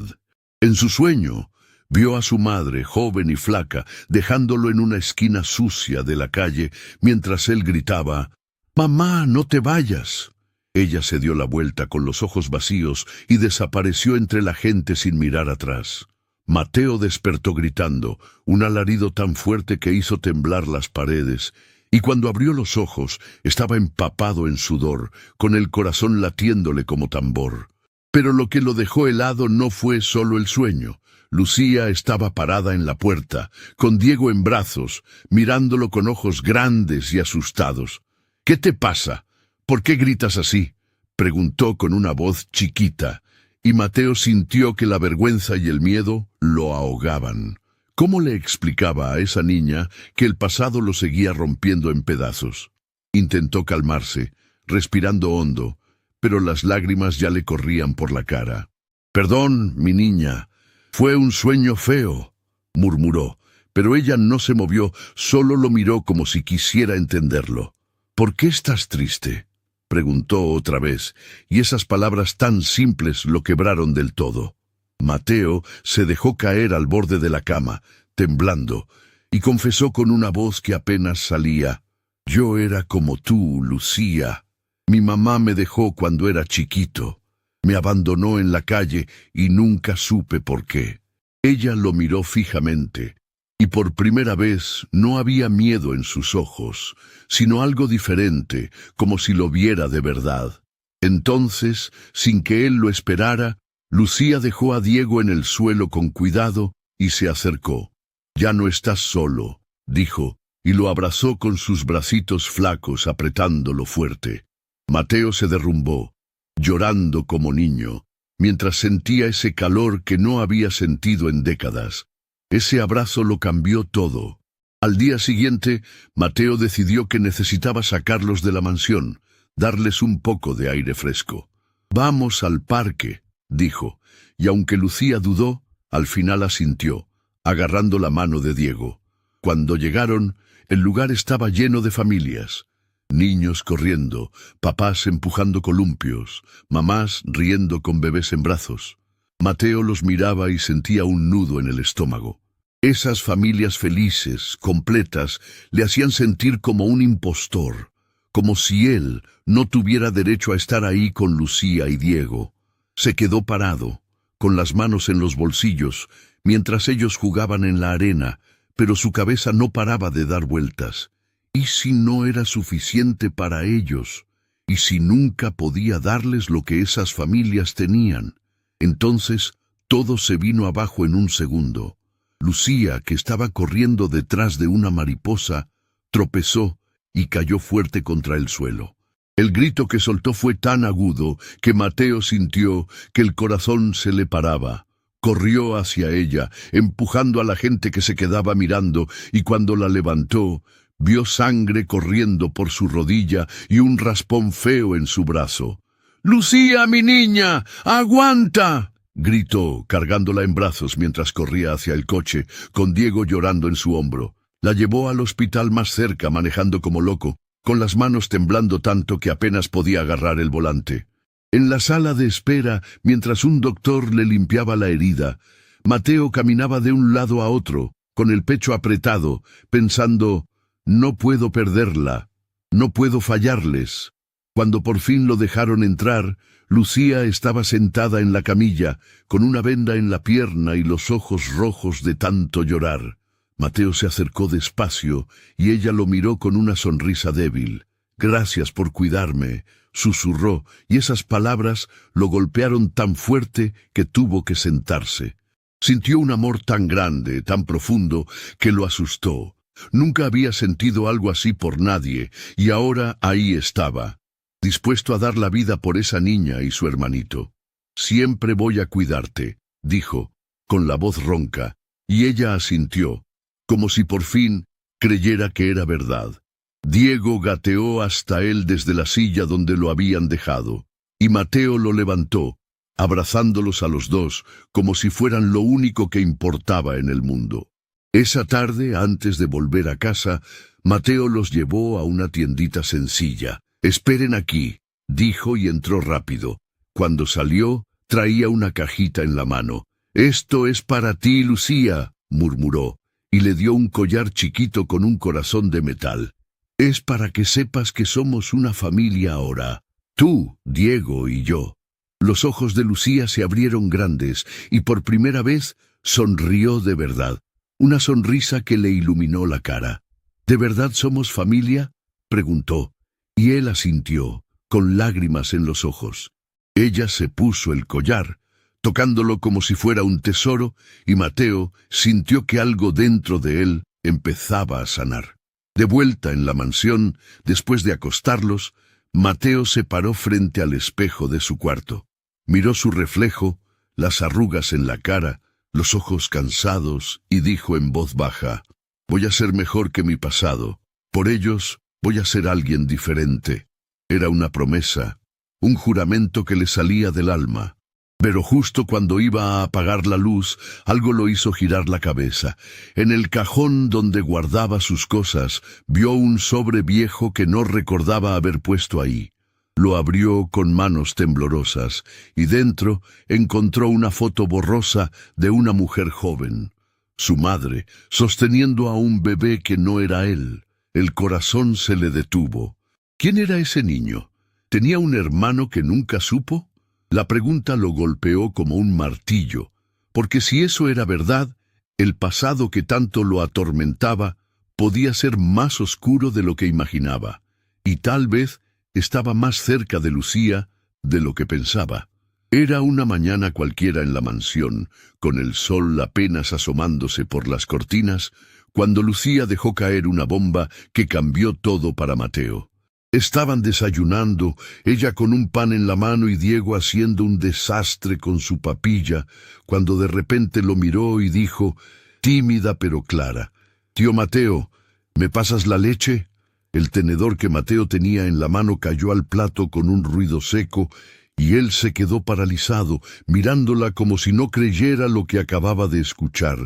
En su sueño, vio a su madre, joven y flaca, dejándolo en una esquina sucia de la calle, mientras él gritaba: «¡Mamá, no te vayas!». Ella se dio la vuelta con los ojos vacíos y desapareció entre la gente sin mirar atrás. Mateo despertó gritando, un alarido tan fuerte que hizo temblar las paredes, y cuando abrió los ojos estaba empapado en sudor, con el corazón latiéndole como tambor. Pero lo que lo dejó helado no fue solo el sueño. Lucía estaba parada en la puerta, con Diego en brazos, mirándolo con ojos grandes y asustados. «¿Qué te pasa? ¿Por qué gritas así?», preguntó con una voz chiquita, y Mateo sintió que la vergüenza y el miedo lo ahogaban. ¿Cómo le explicaba a esa niña que el pasado lo seguía rompiendo en pedazos? Intentó calmarse, respirando hondo, pero las lágrimas ya le corrían por la cara. «Perdón, mi niña, fue un sueño feo», murmuró, pero ella no se movió, solo lo miró como si quisiera entenderlo. «¿Por qué estás triste?», preguntó otra vez, y esas palabras tan simples lo quebraron del todo. Mateo se dejó caer al borde de la cama, temblando, y confesó con una voz que apenas salía: «Yo era como tú, Lucía. Mi mamá me dejó cuando era chiquito. Me abandonó en la calle y nunca supe por qué. Ella lo miró fijamente, y por primera vez no había miedo en sus ojos, sino algo diferente, como si lo viera de verdad. Entonces, sin que él lo esperara, Lucía dejó a Diego en el suelo con cuidado y se acercó. «Ya no estás solo», dijo, y lo abrazó con sus bracitos flacos apretándolo fuerte. Mateo se derrumbó, llorando como niño, mientras sentía ese calor que no había sentido en décadas. Ese abrazo lo cambió todo. Al día siguiente, Mateo decidió que necesitaba sacarlos de la mansión, darles un poco de aire fresco. «Vamos al parque», dijo, y aunque Lucía dudó, al final asintió, agarrando la mano de Diego. Cuando llegaron, el lugar estaba lleno de familias. Niños corriendo, papás empujando columpios, mamás riendo con bebés en brazos. Mateo los miraba y sentía un nudo en el estómago. Esas familias felices, completas, le hacían sentir como un impostor, como si él no tuviera derecho a estar ahí con Lucía y Diego. Se quedó parado, con las manos en los bolsillos, mientras ellos jugaban en la arena, pero su cabeza no paraba de dar vueltas. ¿Y si no era suficiente para ellos? ¿Y si nunca podía darles lo que esas familias tenían? Entonces, todo se vino abajo en un segundo. Lucía, que estaba corriendo detrás de una mariposa, tropezó y cayó fuerte contra el suelo. El grito que soltó fue tan agudo que Mateo sintió que el corazón se le paraba. Corrió hacia ella, empujando a la gente que se quedaba mirando, y cuando la levantó, vio sangre corriendo por su rodilla y un raspón feo en su brazo. «¡Lucía, mi niña! ¡Aguanta!», gritó, cargándola en brazos mientras corría hacia el coche, con Diego llorando en su hombro. La llevó al hospital más cerca, manejando como loco, con las manos temblando tanto que apenas podía agarrar el volante. En la sala de espera, mientras un doctor le limpiaba la herida, Mateo caminaba de un lado a otro, con el pecho apretado, pensando: «No puedo perderla, no puedo fallarles». Cuando por fin lo dejaron entrar, Lucía estaba sentada en la camilla, con una venda en la pierna y los ojos rojos de tanto llorar. Mateo se acercó despacio y ella lo miró con una sonrisa débil. «Gracias por cuidarme», susurró, y esas palabras lo golpearon tan fuerte que tuvo que sentarse. Sintió un amor tan grande, tan profundo, que lo asustó. Nunca había sentido algo así por nadie, y ahora ahí estaba, dispuesto a dar la vida por esa niña y su hermanito. «Siempre voy a cuidarte», dijo, con la voz ronca, y ella asintió, como si por fin creyera que era verdad. Diego gateó hasta él desde la silla donde lo habían dejado, y Mateo lo levantó, abrazándolos a los dos como si fueran lo único que importaba en el mundo. Esa tarde, antes de volver a casa, Mateo los llevó a una tiendita sencilla. «Esperen aquí», dijo y entró rápido. Cuando salió, traía una cajita en la mano. «Esto es para ti, Lucía», murmuró, y le dio un collar chiquito con un corazón de metal. «Es para que sepas que somos una familia ahora, tú, Diego y yo». Los ojos de Lucía se abrieron grandes y por primera vez sonrió de verdad. Una sonrisa que le iluminó la cara. «¿De verdad somos familia?», preguntó, y él asintió, con lágrimas en los ojos. Ella se puso el collar, tocándolo como si fuera un tesoro, y Mateo sintió que algo dentro de él empezaba a sanar. De vuelta en la mansión, después de acostarlos, Mateo se paró frente al espejo de su cuarto. Miró su reflejo, las arrugas en la cara, los ojos cansados, y dijo en voz baja: «Voy a ser mejor que mi pasado. Por ellos voy a ser alguien diferente». Era una promesa, un juramento que le salía del alma. Pero justo cuando iba a apagar la luz, algo lo hizo girar la cabeza. En el cajón donde guardaba sus cosas, vio un sobre viejo que no recordaba haber puesto ahí. Lo abrió con manos temblorosas, y dentro encontró una foto borrosa de una mujer joven. Su madre, sosteniendo a un bebé que no era él. El corazón se le detuvo. ¿Quién era ese niño? ¿Tenía un hermano que nunca supo? La pregunta lo golpeó como un martillo, porque si eso era verdad, el pasado que tanto lo atormentaba podía ser más oscuro de lo que imaginaba, y tal vez estaba más cerca de Lucía de lo que pensaba. Era una mañana cualquiera en la mansión, con el sol apenas asomándose por las cortinas, cuando Lucía dejó caer una bomba que cambió todo para Mateo. Estaban desayunando, ella con un pan en la mano y Diego haciendo un desastre con su papilla, cuando de repente lo miró y dijo, tímida pero clara, «Tío Mateo, ¿me pasas la leche?» El tenedor que Mateo tenía en la mano cayó al plato con un ruido seco, y él se quedó paralizado, mirándola como si no creyera lo que acababa de escuchar.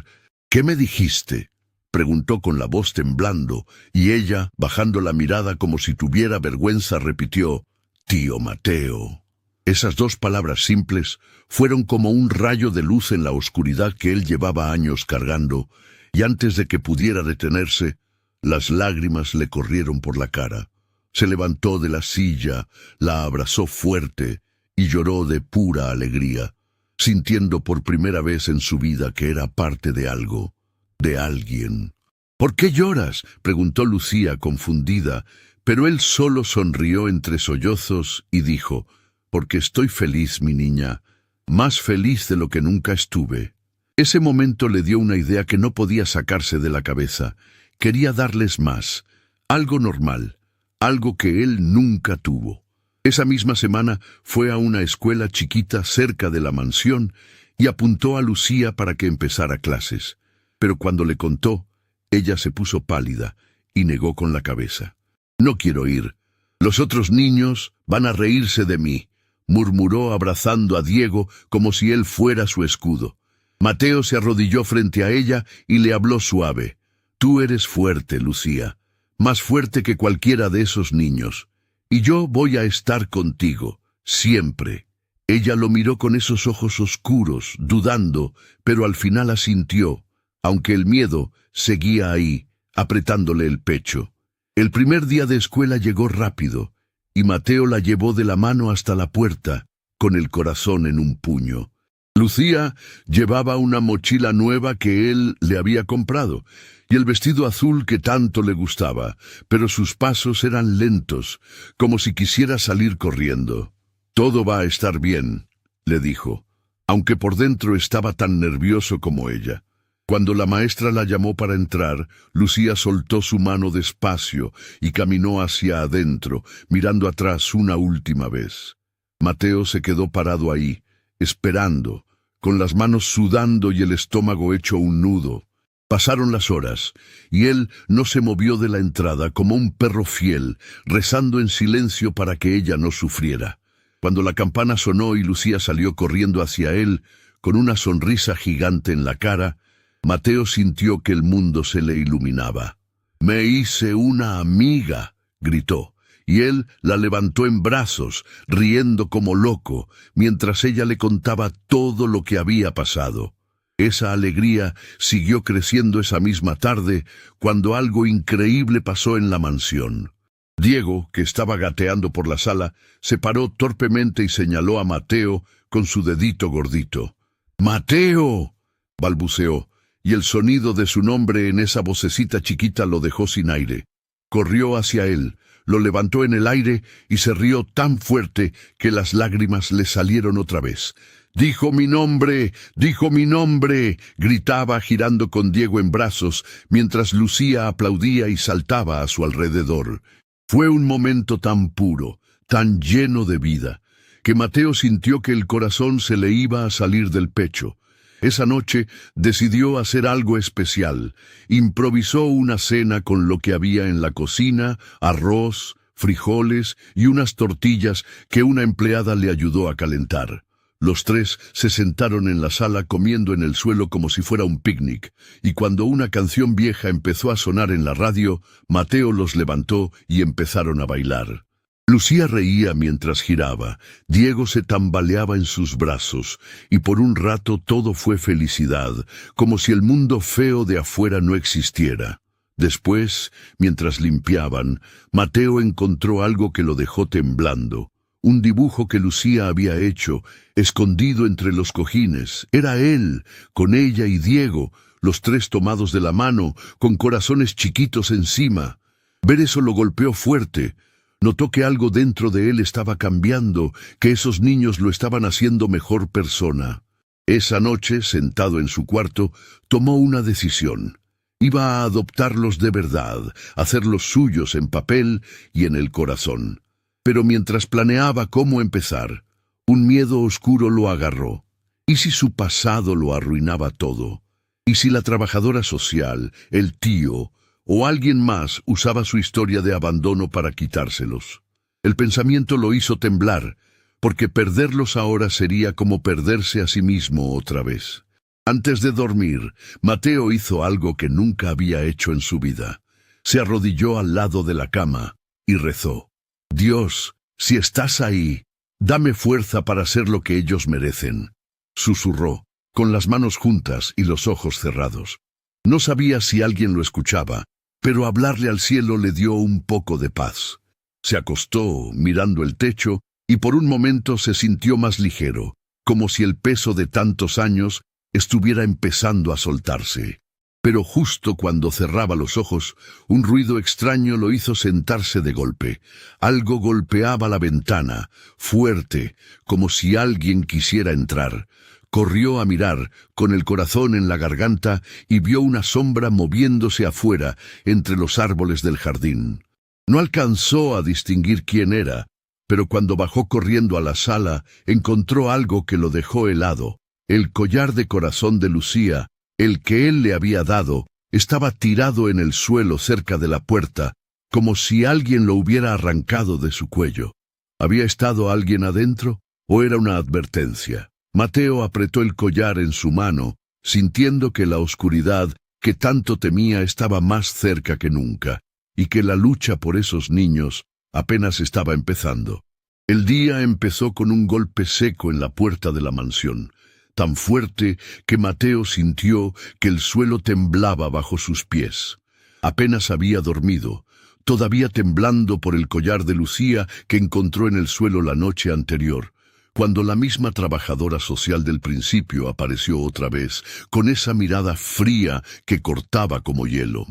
«¿Qué me dijiste?», preguntó con la voz temblando, y ella, bajando la mirada como si tuviera vergüenza, repitió, «Tío Mateo». Esas dos palabras simples fueron como un rayo de luz en la oscuridad que él llevaba años cargando, y antes de que pudiera detenerse, las lágrimas le corrieron por la cara. Se levantó de la silla, la abrazó fuerte y lloró de pura alegría, sintiendo por primera vez en su vida que era parte de algo, de alguien. «¿Por qué lloras?», preguntó Lucía confundida, pero él solo sonrió entre sollozos y dijo, «Porque estoy feliz, mi niña, más feliz de lo que nunca estuve». Ese momento le dio una idea que no podía sacarse de la cabeza. Quería darles más, algo normal, algo que él nunca tuvo. Esa misma semana fue a una escuela chiquita cerca de la mansión y apuntó a Lucía para que empezara clases. Pero cuando le contó, ella se puso pálida y negó con la cabeza. «No quiero ir. Los otros niños van a reírse de mí», murmuró abrazando a Diego como si él fuera su escudo. Mateo se arrodilló frente a ella y le habló suave. «Tú eres fuerte, Lucía, más fuerte que cualquiera de esos niños. Y yo voy a estar contigo, siempre». Ella lo miró con esos ojos oscuros, dudando, pero al final asintió, aunque el miedo seguía ahí, apretándole el pecho. El primer día de escuela llegó rápido, y Mateo la llevó de la mano hasta la puerta, con el corazón en un puño. Lucía llevaba una mochila nueva que él le había comprado, y el vestido azul que tanto le gustaba, pero sus pasos eran lentos, como si quisiera salir corriendo. «Todo va a estar bien», le dijo, aunque por dentro estaba tan nervioso como ella. Cuando la maestra la llamó para entrar, Lucía soltó su mano despacio y caminó hacia adentro, mirando atrás una última vez. Mateo se quedó parado ahí, esperando, con las manos sudando y el estómago hecho un nudo. Pasaron las horas, y él no se movió de la entrada como un perro fiel, rezando en silencio para que ella no sufriera. Cuando la campana sonó y Lucía salió corriendo hacia él, con una sonrisa gigante en la cara, Mateo sintió que el mundo se le iluminaba. «Me hice una amiga», gritó, y él la levantó en brazos, riendo como loco, mientras ella le contaba todo lo que había pasado. Esa alegría siguió creciendo esa misma tarde, cuando algo increíble pasó en la mansión. Diego, que estaba gateando por la sala, se paró torpemente y señaló a Mateo con su dedito gordito. «¡Mateo!», balbuceó, y el sonido de su nombre en esa vocecita chiquita lo dejó sin aire. Corrió hacia él, lo levantó en el aire y se rió tan fuerte que las lágrimas le salieron otra vez. «¡Dijo mi nombre! ¡Dijo mi nombre!», gritaba girando con Diego en brazos, mientras Lucía aplaudía y saltaba a su alrededor. Fue un momento tan puro, tan lleno de vida, que Mateo sintió que el corazón se le iba a salir del pecho. Esa noche decidió hacer algo especial. Improvisó una cena con lo que había en la cocina, arroz, frijoles y unas tortillas que una empleada le ayudó a calentar. Los tres se sentaron en la sala comiendo en el suelo como si fuera un picnic, y cuando una canción vieja empezó a sonar en la radio, Mateo los levantó y empezaron a bailar. Lucía reía mientras giraba, Diego se tambaleaba en sus brazos, y por un rato todo fue felicidad, como si el mundo feo de afuera no existiera. Después, mientras limpiaban, Mateo encontró algo que lo dejó temblando, un dibujo que Lucía había hecho, escondido entre los cojines. Era él, con ella y Diego, los tres tomados de la mano, con corazones chiquitos encima. Ver eso lo golpeó fuerte. Notó que algo dentro de él estaba cambiando, que esos niños lo estaban haciendo mejor persona. Esa noche, sentado en su cuarto, tomó una decisión. Iba a adoptarlos de verdad, hacerlos suyos en papel y en el corazón. Pero mientras planeaba cómo empezar, un miedo oscuro lo agarró. ¿Y si su pasado lo arruinaba todo? ¿Y si la trabajadora social, el tío o alguien más usaba su historia de abandono para quitárselos? El pensamiento lo hizo temblar, porque perderlos ahora sería como perderse a sí mismo otra vez. Antes de dormir, Mateo hizo algo que nunca había hecho en su vida. Se arrodilló al lado de la cama y rezó. Dios, si estás ahí, dame fuerza para hacer lo que ellos merecen. Susurró, con las manos juntas y los ojos cerrados. No sabía si alguien lo escuchaba, pero hablarle al cielo le dio un poco de paz. Se acostó, mirando el techo, y por un momento se sintió más ligero, como si el peso de tantos años estuviera empezando a soltarse. Pero justo cuando cerraba los ojos, un ruido extraño lo hizo sentarse de golpe. Algo golpeaba la ventana, fuerte, como si alguien quisiera entrar. Corrió a mirar, con el corazón en la garganta, y vio una sombra moviéndose afuera, entre los árboles del jardín. No alcanzó a distinguir quién era, pero cuando bajó corriendo a la sala, encontró algo que lo dejó helado. El collar de corazón de Lucía, el que él le había dado, estaba tirado en el suelo cerca de la puerta, como si alguien lo hubiera arrancado de su cuello. ¿Había estado alguien adentro o era una advertencia? Mateo apretó el collar en su mano, sintiendo que la oscuridad que tanto temía estaba más cerca que nunca, y que la lucha por esos niños apenas estaba empezando. El día empezó con un golpe seco en la puerta de la mansión, tan fuerte que Mateo sintió que el suelo temblaba bajo sus pies. Apenas había dormido, todavía temblando por el collar de Lucía que encontró en el suelo la noche anterior, cuando la misma trabajadora social del principio apareció otra vez, con esa mirada fría que cortaba como hielo.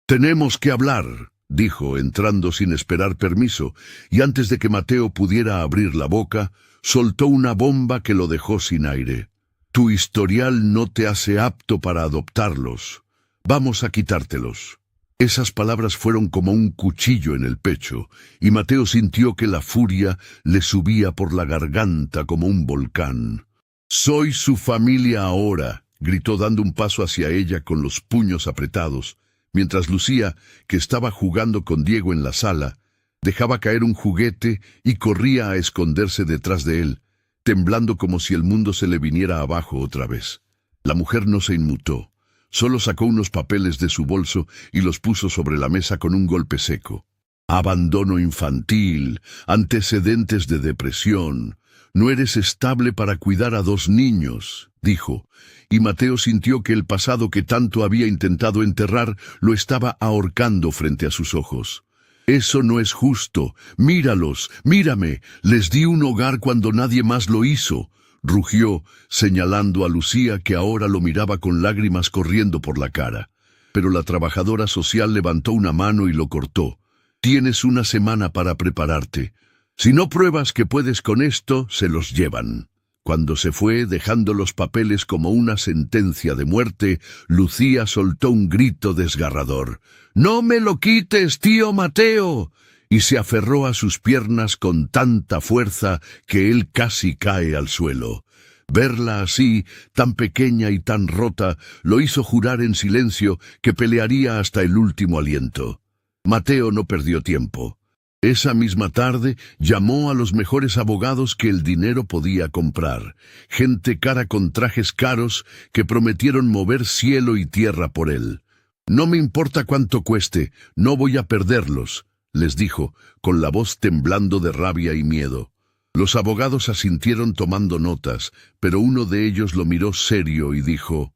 «Tenemos que hablar», dijo, entrando sin esperar permiso, y antes de que Mateo pudiera abrir la boca, soltó una bomba que lo dejó sin aire. «Tu historial no te hace apto para adoptarlos. Vamos a quitártelos». Esas palabras fueron como un cuchillo en el pecho, y Mateo sintió que la furia le subía por la garganta como un volcán. «Soy su familia ahora», gritó dando un paso hacia ella con los puños apretados, mientras Lucía, que estaba jugando con Diego en la sala, dejaba caer un juguete y corría a esconderse detrás de él, temblando como si el mundo se le viniera abajo otra vez. La mujer no se inmutó, solo sacó unos papeles de su bolso y los puso sobre la mesa con un golpe seco. «Abandono infantil, antecedentes de depresión. No eres estable para cuidar a 2 niños», dijo, y Mateo sintió que el pasado que tanto había intentado enterrar lo estaba ahorcando frente a sus ojos. «Eso no es justo. Míralos, mírame. Les di un hogar cuando nadie más lo hizo», rugió, señalando a Lucía que ahora lo miraba con lágrimas corriendo por la cara. Pero la trabajadora social levantó una mano y lo cortó. «Tienes una semana para prepararte. Si no pruebas que puedes con esto, se los llevan». Cuando se fue, dejando los papeles como una sentencia de muerte, Lucía soltó un grito desgarrador. «¡No me lo quites, tío Mateo!» y se aferró a sus piernas con tanta fuerza que él casi cae al suelo. Verla así, tan pequeña y tan rota, lo hizo jurar en silencio que pelearía hasta el último aliento. Mateo no perdió tiempo. Esa misma tarde llamó a los mejores abogados que el dinero podía comprar, gente cara con trajes caros que prometieron mover cielo y tierra por él. «No me importa cuánto cueste, no voy a perderlos», les dijo, con la voz temblando de rabia y miedo. Los abogados asintieron tomando notas, pero uno de ellos lo miró serio y dijo: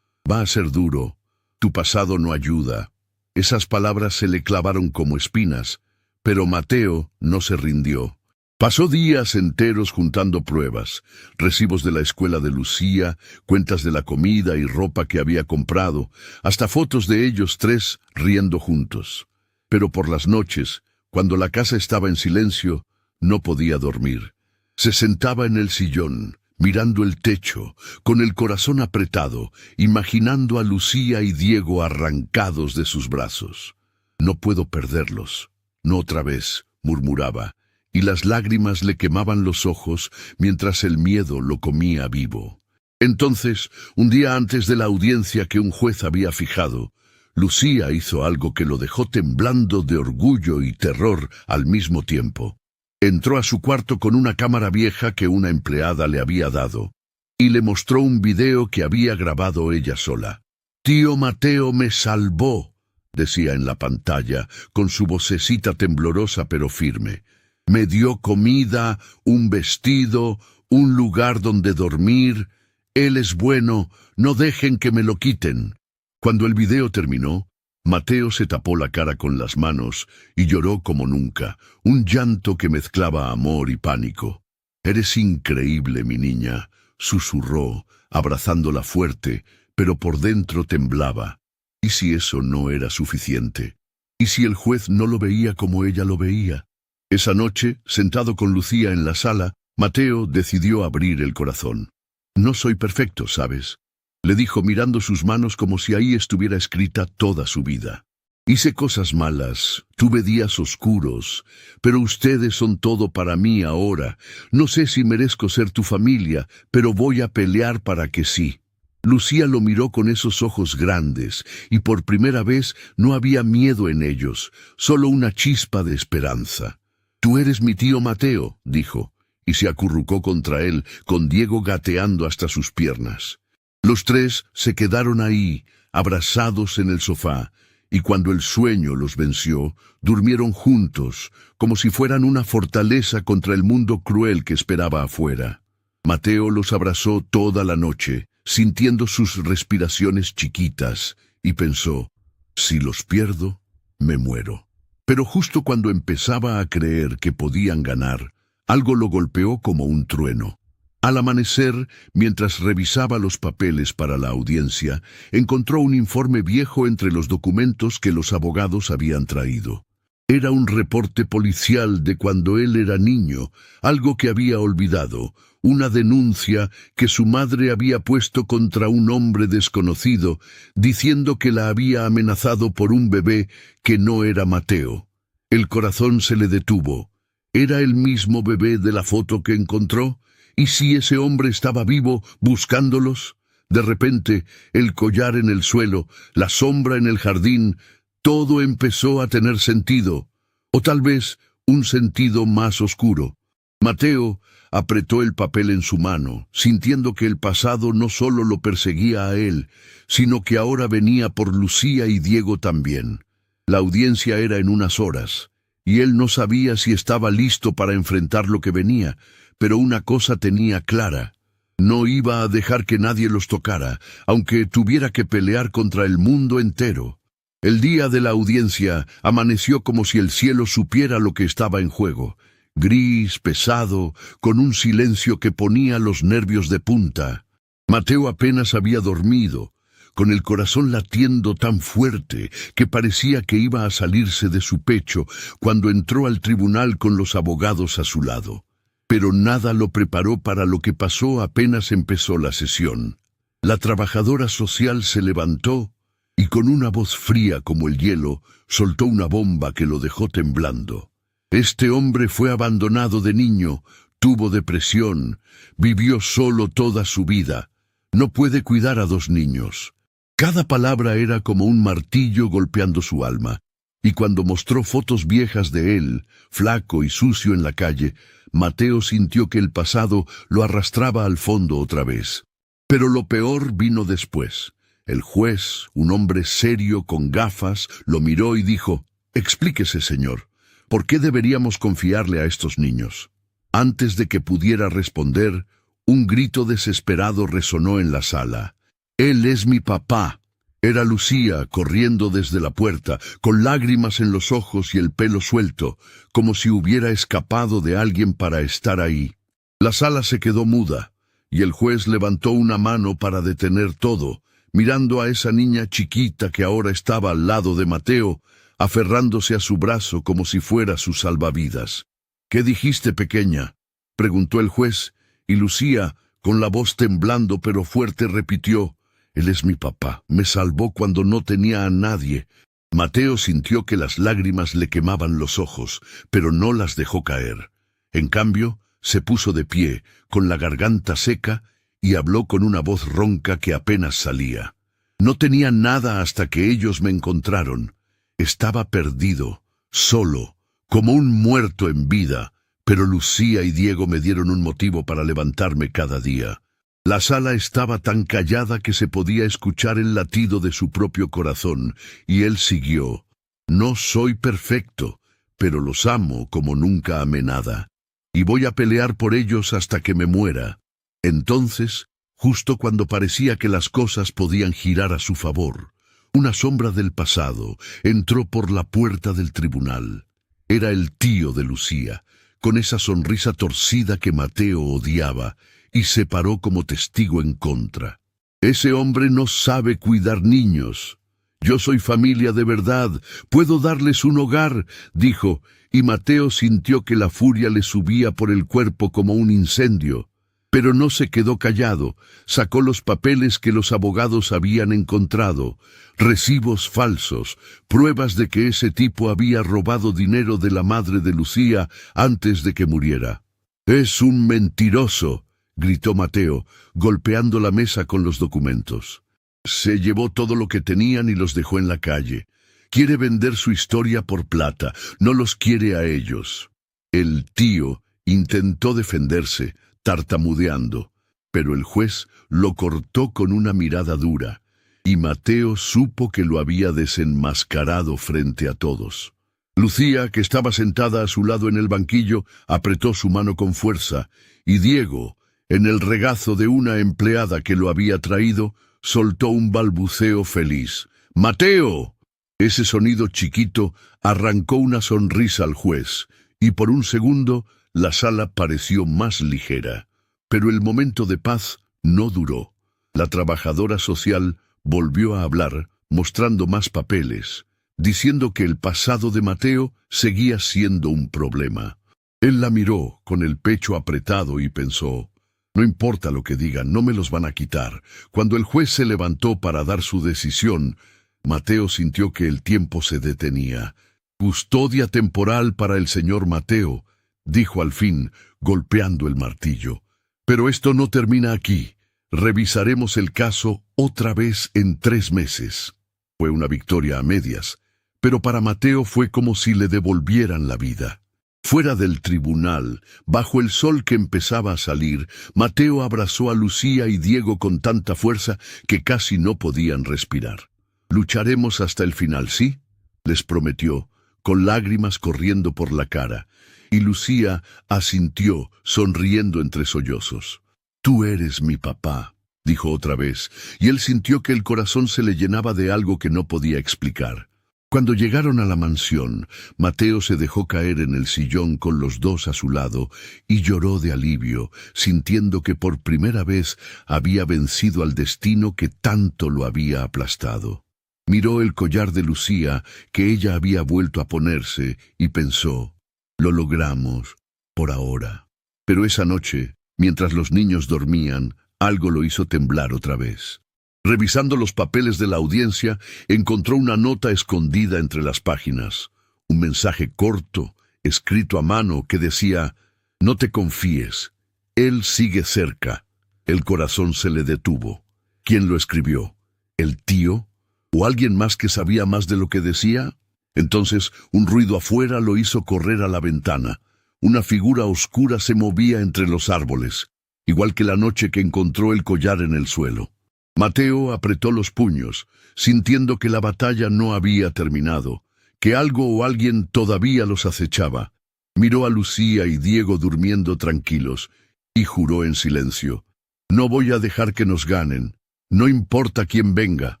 «Va a ser duro, tu pasado no ayuda». Esas palabras se le clavaron como espinas, pero Mateo no se rindió. Pasó días enteros juntando pruebas, recibos de la escuela de Lucía, cuentas de la comida y ropa que había comprado, hasta fotos de ellos tres riendo juntos. Pero por las noches, cuando la casa estaba en silencio, no podía dormir. Se sentaba en el sillón, mirando el techo, con el corazón apretado, imaginando a Lucía y Diego arrancados de sus brazos. «No puedo perderlos, no otra vez», murmuraba, y las lágrimas le quemaban los ojos mientras el miedo lo comía vivo. Entonces, un día antes de la audiencia que un juez había fijado, Lucía hizo algo que lo dejó temblando de orgullo y terror al mismo tiempo. Entró a su cuarto con una cámara vieja que una empleada le había dado, y le mostró un video que había grabado ella sola. «Tío Mateo me salvó», decía en la pantalla, con su vocecita temblorosa pero firme. «Me dio comida, un vestido, un lugar donde dormir. Él es bueno, no dejen que me lo quiten». Cuando el video terminó, Mateo se tapó la cara con las manos y lloró como nunca, un llanto que mezclaba amor y pánico. «Eres increíble, mi niña», susurró, abrazándola fuerte, pero por dentro temblaba. ¿Y si eso no era suficiente? ¿Y si el juez no lo veía como ella lo veía? Esa noche, sentado con Lucía en la sala, Mateo decidió abrir el corazón. «No soy perfecto, ¿sabes?», le dijo mirando sus manos como si ahí estuviera escrita toda su vida. «Hice cosas malas, tuve días oscuros, pero ustedes son todo para mí ahora. No sé si merezco ser tu familia, pero voy a pelear para que sí». Lucía lo miró con esos ojos grandes, y por primera vez no había miedo en ellos, solo una chispa de esperanza. «Tú eres mi tío Mateo», dijo, y se acurrucó contra él, con Diego gateando hasta sus piernas. Los tres se quedaron ahí, abrazados en el sofá, y cuando el sueño los venció, durmieron juntos, como si fueran una fortaleza contra el mundo cruel que esperaba afuera. Mateo los abrazó toda la noche, sintiendo sus respiraciones chiquitas, y pensó, «Si los pierdo, me muero». Pero justo cuando empezaba a creer que podían ganar, algo lo golpeó como un trueno. Al amanecer, mientras revisaba los papeles para la audiencia, encontró un informe viejo entre los documentos que los abogados habían traído. Era un reporte policial de cuando él era niño, algo que había olvidado, una denuncia que su madre había puesto contra un hombre desconocido, diciendo que la había amenazado por un bebé que no era Mateo. El corazón se le detuvo. ¿Era el mismo bebé de la foto que encontró? ¿Y si ese hombre estaba vivo buscándolos? De repente, el collar en el suelo, la sombra en el jardín, todo empezó a tener sentido, o tal vez un sentido más oscuro. Mateo apretó el papel en su mano, sintiendo que el pasado no solo lo perseguía a él, sino que ahora venía por Lucía y Diego también. La audiencia era en unas horas, y él no sabía si estaba listo para enfrentar lo que venía, pero una cosa tenía clara: no iba a dejar que nadie los tocara, aunque tuviera que pelear contra el mundo entero. El día de la audiencia amaneció como si el cielo supiera lo que estaba en juego, gris, pesado, con un silencio que ponía los nervios de punta. Mateo apenas había dormido, con el corazón latiendo tan fuerte que parecía que iba a salirse de su pecho cuando entró al tribunal con los abogados a su lado. Pero nada lo preparó para lo que pasó apenas empezó la sesión. La trabajadora social se levantó y con una voz fría como el hielo soltó una bomba que lo dejó temblando. Este hombre fue abandonado de niño, tuvo depresión, vivió solo toda su vida. No puede cuidar a dos niños. Cada palabra era como un martillo golpeando su alma, y cuando mostró fotos viejas de él, flaco y sucio en la calle, Mateo sintió que el pasado lo arrastraba al fondo otra vez. Pero lo peor vino después. El juez, un hombre serio con gafas, lo miró y dijo: «Explíquese, señor, ¿por qué deberíamos confiarle a estos niños?». Antes de que pudiera responder, un grito desesperado resonó en la sala. «Él es mi papá. Era Lucía corriendo desde la puerta, con lágrimas en los ojos y el pelo suelto, como si hubiera escapado de alguien para estar ahí. La sala se quedó muda, y el juez levantó una mano para detener todo, mirando a esa niña chiquita que ahora estaba al lado de Mateo, aferrándose a su brazo como si fuera su salvavidas. «¿Qué dijiste, pequeña?», preguntó el juez, y Lucía, con la voz temblando pero fuerte, repitió: «Él es mi papá, me salvó cuando no tenía a nadie». Mateo sintió que las lágrimas le quemaban los ojos, pero no las dejó caer. En cambio, se puso de pie, con la garganta seca, y habló con una voz ronca que apenas salía. «No tenía nada hasta que ellos me encontraron. Estaba perdido, solo, como un muerto en vida, pero Lucía y Diego me dieron un motivo para levantarme cada día». La sala estaba tan callada que se podía escuchar el latido de su propio corazón, y él siguió: «No soy perfecto, pero los amo como nunca amé nada, y voy a pelear por ellos hasta que me muera». Entonces, justo cuando parecía que las cosas podían girar a su favor, una sombra del pasado entró por la puerta del tribunal. Era el tío de Lucía, con esa sonrisa torcida que Mateo odiaba, y se paró como testigo en contra. «Ese hombre no sabe cuidar niños. Yo soy familia de verdad, puedo darles un hogar», dijo, y Mateo sintió que la furia le subía por el cuerpo como un incendio. Pero no se quedó callado, sacó los papeles que los abogados habían encontrado, recibos falsos, pruebas de que ese tipo había robado dinero de la madre de Lucía antes de que muriera. «Es un mentiroso», gritó Mateo, golpeando la mesa con los documentos. «Se llevó todo lo que tenían y los dejó en la calle. Quiere vender su historia por plata, no los quiere a ellos». El tío intentó defenderse, tartamudeando, pero el juez lo cortó con una mirada dura, y Mateo supo que lo había desenmascarado frente a todos. Lucía, que estaba sentada a su lado en el banquillo, apretó su mano con fuerza, y Diego, en el regazo de una empleada que lo había traído, soltó un balbuceo feliz: «¡Mateo!». Ese sonido chiquito arrancó una sonrisa al juez, y por un segundo la sala pareció más ligera. Pero el momento de paz no duró. La trabajadora social volvió a hablar, mostrando más papeles, diciendo que el pasado de Mateo seguía siendo un problema. Él la miró con el pecho apretado y pensó: «No importa lo que digan, no me los van a quitar». Cuando el juez se levantó para dar su decisión, Mateo sintió que el tiempo se detenía. «Custodia temporal para el señor Mateo», dijo al fin, golpeando el martillo. «Pero esto no termina aquí. Revisaremos el caso otra vez en 3 meses». Fue una victoria a medias, pero para Mateo fue como si le devolvieran la vida. Fuera del tribunal, bajo el sol que empezaba a salir, Mateo abrazó a Lucía y Diego con tanta fuerza que casi no podían respirar. «Lucharemos hasta el final, ¿sí?», les prometió, con lágrimas corriendo por la cara, y Lucía asintió, sonriendo entre sollozos. «Tú eres mi papá», dijo otra vez, y él sintió que el corazón se le llenaba de algo que no podía explicar. Cuando llegaron a la mansión, Mateo se dejó caer en el sillón con los dos a su lado y lloró de alivio, sintiendo que por primera vez había vencido al destino que tanto lo había aplastado. Miró el collar de Lucía que ella había vuelto a ponerse y pensó: «Lo logramos, por ahora». Pero esa noche, mientras los niños dormían, algo lo hizo temblar otra vez. Revisando los papeles de la audiencia, encontró una nota escondida entre las páginas. Un mensaje corto, escrito a mano, que decía: «No te confíes, él sigue cerca». El corazón se le detuvo. ¿Quién lo escribió? ¿El tío? ¿O alguien más que sabía más de lo que decía? Entonces un ruido afuera lo hizo correr a la ventana. Una figura oscura se movía entre los árboles, igual que la noche que encontró el collar en el suelo. Mateo apretó los puños, sintiendo que la batalla no había terminado, que algo o alguien todavía los acechaba. Miró a Lucía y Diego durmiendo tranquilos, y juró en silencio: «No voy a dejar que nos ganen, no importa quién venga».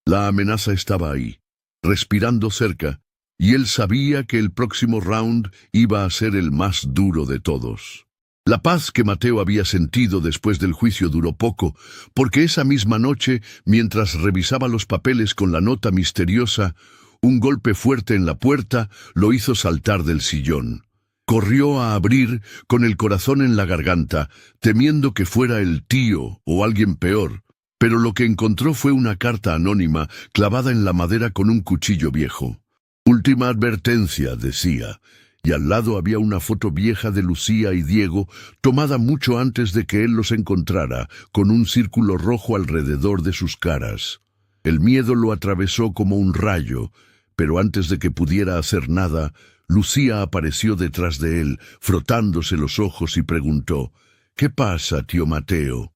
La amenaza estaba ahí, respirando cerca, y él sabía que el próximo round iba a ser el más duro de todos. La paz que Mateo había sentido después del juicio duró poco, porque esa misma noche, mientras revisaba los papeles con la nota misteriosa, un golpe fuerte en la puerta lo hizo saltar del sillón. Corrió a abrir con el corazón en la garganta, temiendo que fuera el tío o alguien peor, pero lo que encontró fue una carta anónima clavada en la madera con un cuchillo viejo. Última advertencia, decía, y al lado había una foto vieja de Lucía y Diego, tomada mucho antes de que él los encontrara, con un círculo rojo alrededor de sus caras. El miedo lo atravesó como un rayo, pero antes de que pudiera hacer nada, Lucía apareció detrás de él, frotándose los ojos y preguntó, «¿Qué pasa, tío Mateo?»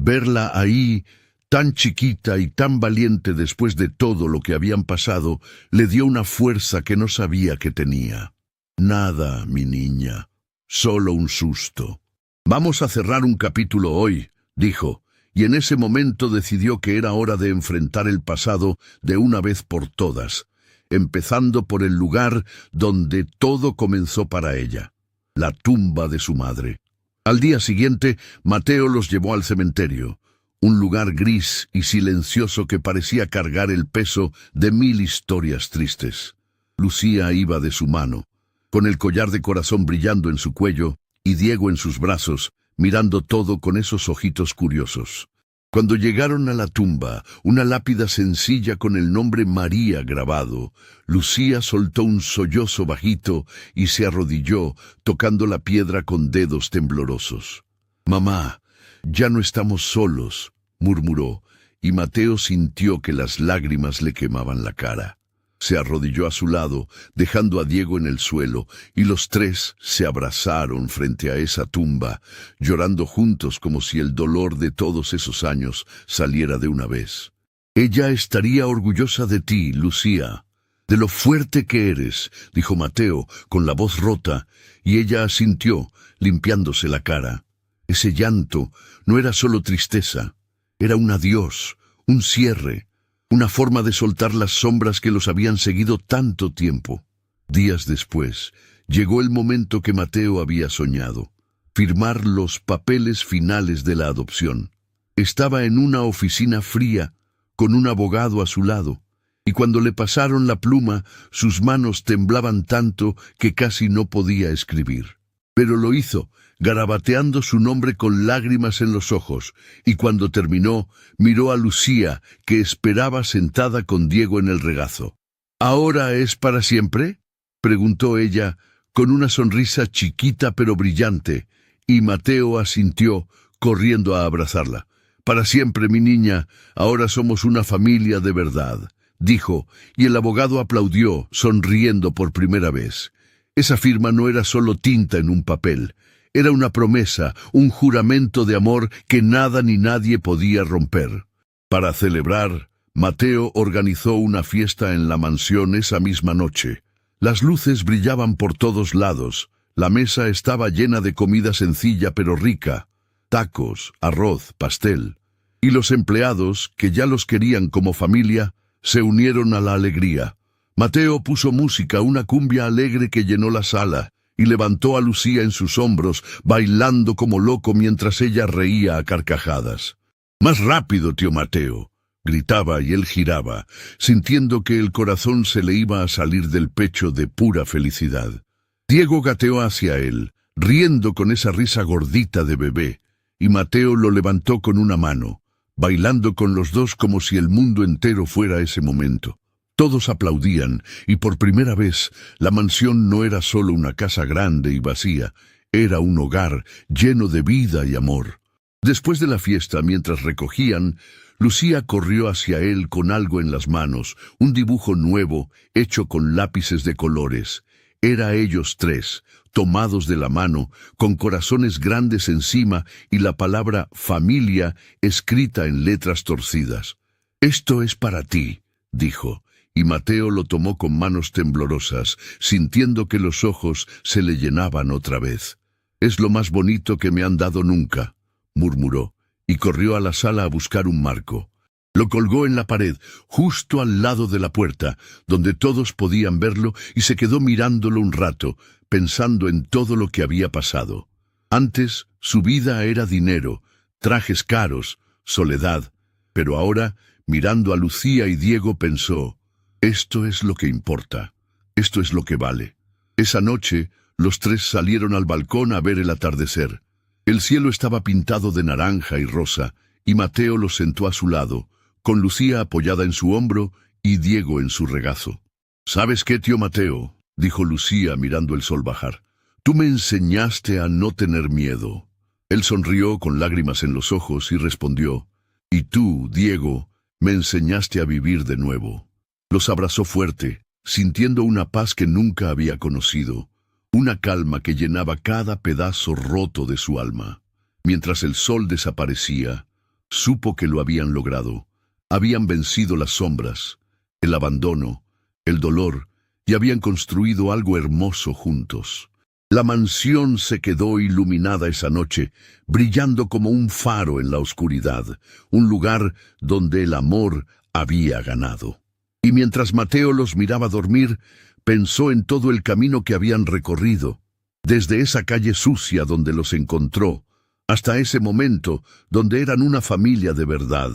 Verla ahí, tan chiquita y tan valiente después de todo lo que habían pasado, le dio una fuerza que no sabía que tenía. «Nada, mi niña, solo un susto». «Vamos a cerrar un capítulo hoy», dijo, y en ese momento decidió que era hora de enfrentar el pasado de una vez por todas, empezando por el lugar donde todo comenzó para ella, la tumba de su madre. Al día siguiente, Mateo los llevó al cementerio, un lugar gris y silencioso que parecía cargar el peso de 1000 historias tristes. Lucía iba de su mano, con el collar de corazón brillando en su cuello y Diego en sus brazos, mirando todo con esos ojitos curiosos. Cuando llegaron a la tumba, una lápida sencilla con el nombre María grabado, Lucía soltó un sollozo bajito y se arrodilló, tocando la piedra con dedos temblorosos. «Mamá, ya no estamos solos», murmuró, y Mateo sintió que las lágrimas le quemaban la cara. Se arrodilló a su lado, dejando a Diego en el suelo, y los tres se abrazaron frente a esa tumba, llorando juntos como si el dolor de todos esos años saliera de una vez. «Ella estaría orgullosa de ti, Lucía, de lo fuerte que eres», dijo Mateo con la voz rota, y ella asintió, limpiándose la cara. Ese llanto no era solo tristeza, era un adiós, un cierre, una forma de soltar las sombras que los habían seguido tanto tiempo. Días después, llegó el momento que Mateo había soñado, firmar los papeles finales de la adopción. Estaba en una oficina fría, con un abogado a su lado, y cuando le pasaron la pluma, sus manos temblaban tanto que casi no podía escribir. Pero lo hizo, garabateando su nombre con lágrimas en los ojos, y cuando terminó, miró a Lucía, que esperaba sentada con Diego en el regazo. «¿Ahora es para siempre?», preguntó ella, con una sonrisa chiquita pero brillante, y Mateo asintió, corriendo a abrazarla. «Para siempre, mi niña, ahora somos una familia de verdad», dijo, y el abogado aplaudió, sonriendo por primera vez. Esa firma no era solo tinta en un papel, era una promesa, un juramento de amor que nada ni nadie podía romper. Para celebrar, Mateo organizó una fiesta en la mansión esa misma noche. Las luces brillaban por todos lados, la mesa estaba llena de comida sencilla pero rica, tacos, arroz, pastel, y los empleados, que ya los querían como familia, se unieron a la alegría. Mateo puso música, una cumbia alegre que llenó la sala, y levantó a Lucía en sus hombros, bailando como loco mientras ella reía a carcajadas. «Más rápido, tío Mateo», gritaba, y él giraba, sintiendo que el corazón se le iba a salir del pecho de pura felicidad. Diego gateó hacia él, riendo con esa risa gordita de bebé, y Mateo lo levantó con una mano, bailando con los dos como si el mundo entero fuera ese momento. Todos aplaudían, y por primera vez la mansión no era solo una casa grande y vacía, era un hogar lleno de vida y amor. Después de la fiesta, mientras recogían, Lucía corrió hacia él con algo en las manos, un dibujo nuevo, hecho con lápices de colores. Era ellos tres, tomados de la mano, con corazones grandes encima y la palabra familia escrita en letras torcidas. «Esto es para ti», dijo. Y Mateo lo tomó con manos temblorosas, sintiendo que los ojos se le llenaban otra vez. «Es lo más bonito que me han dado nunca», murmuró, y corrió a la sala a buscar un marco. Lo colgó en la pared, justo al lado de la puerta, donde todos podían verlo, y se quedó mirándolo un rato, pensando en todo lo que había pasado. Antes, su vida era dinero, trajes caros, soledad, pero ahora, mirando a Lucía y Diego, pensó, esto es lo que importa, esto es lo que vale. Esa noche, los tres salieron al balcón a ver el atardecer. El cielo estaba pintado de naranja y rosa, y Mateo los sentó a su lado, con Lucía apoyada en su hombro y Diego en su regazo. «¿Sabes qué, tío Mateo?», dijo Lucía mirando el sol bajar. «Tú me enseñaste a no tener miedo». Él sonrió con lágrimas en los ojos y respondió, «Y tú, Diego, me enseñaste a vivir de nuevo». Los abrazó fuerte, sintiendo una paz que nunca había conocido, una calma que llenaba cada pedazo roto de su alma. Mientras el sol desaparecía, supo que lo habían logrado. Habían vencido las sombras, el abandono, el dolor, y habían construido algo hermoso juntos. La mansión se quedó iluminada esa noche, brillando como un faro en la oscuridad, un lugar donde el amor había ganado. Y mientras Mateo los miraba dormir, pensó en todo el camino que habían recorrido, desde esa calle sucia donde los encontró, hasta ese momento donde eran una familia de verdad.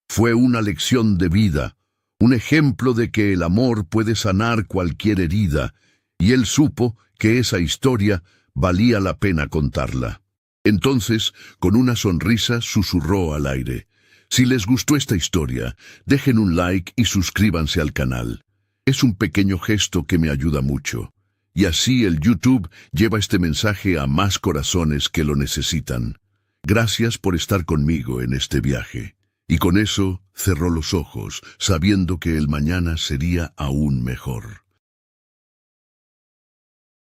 Fue una lección de vida, un ejemplo de que el amor puede sanar cualquier herida, y él supo que esa historia valía la pena contarla. Entonces, con una sonrisa, susurró al aire: «Si les gustó esta historia, dejen un like y suscríbanse al canal. Es un pequeño gesto que me ayuda mucho. Y así el YouTube lleva este mensaje a más corazones que lo necesitan. Gracias por estar conmigo en este viaje». Y con eso cerró los ojos, sabiendo que el mañana sería aún mejor.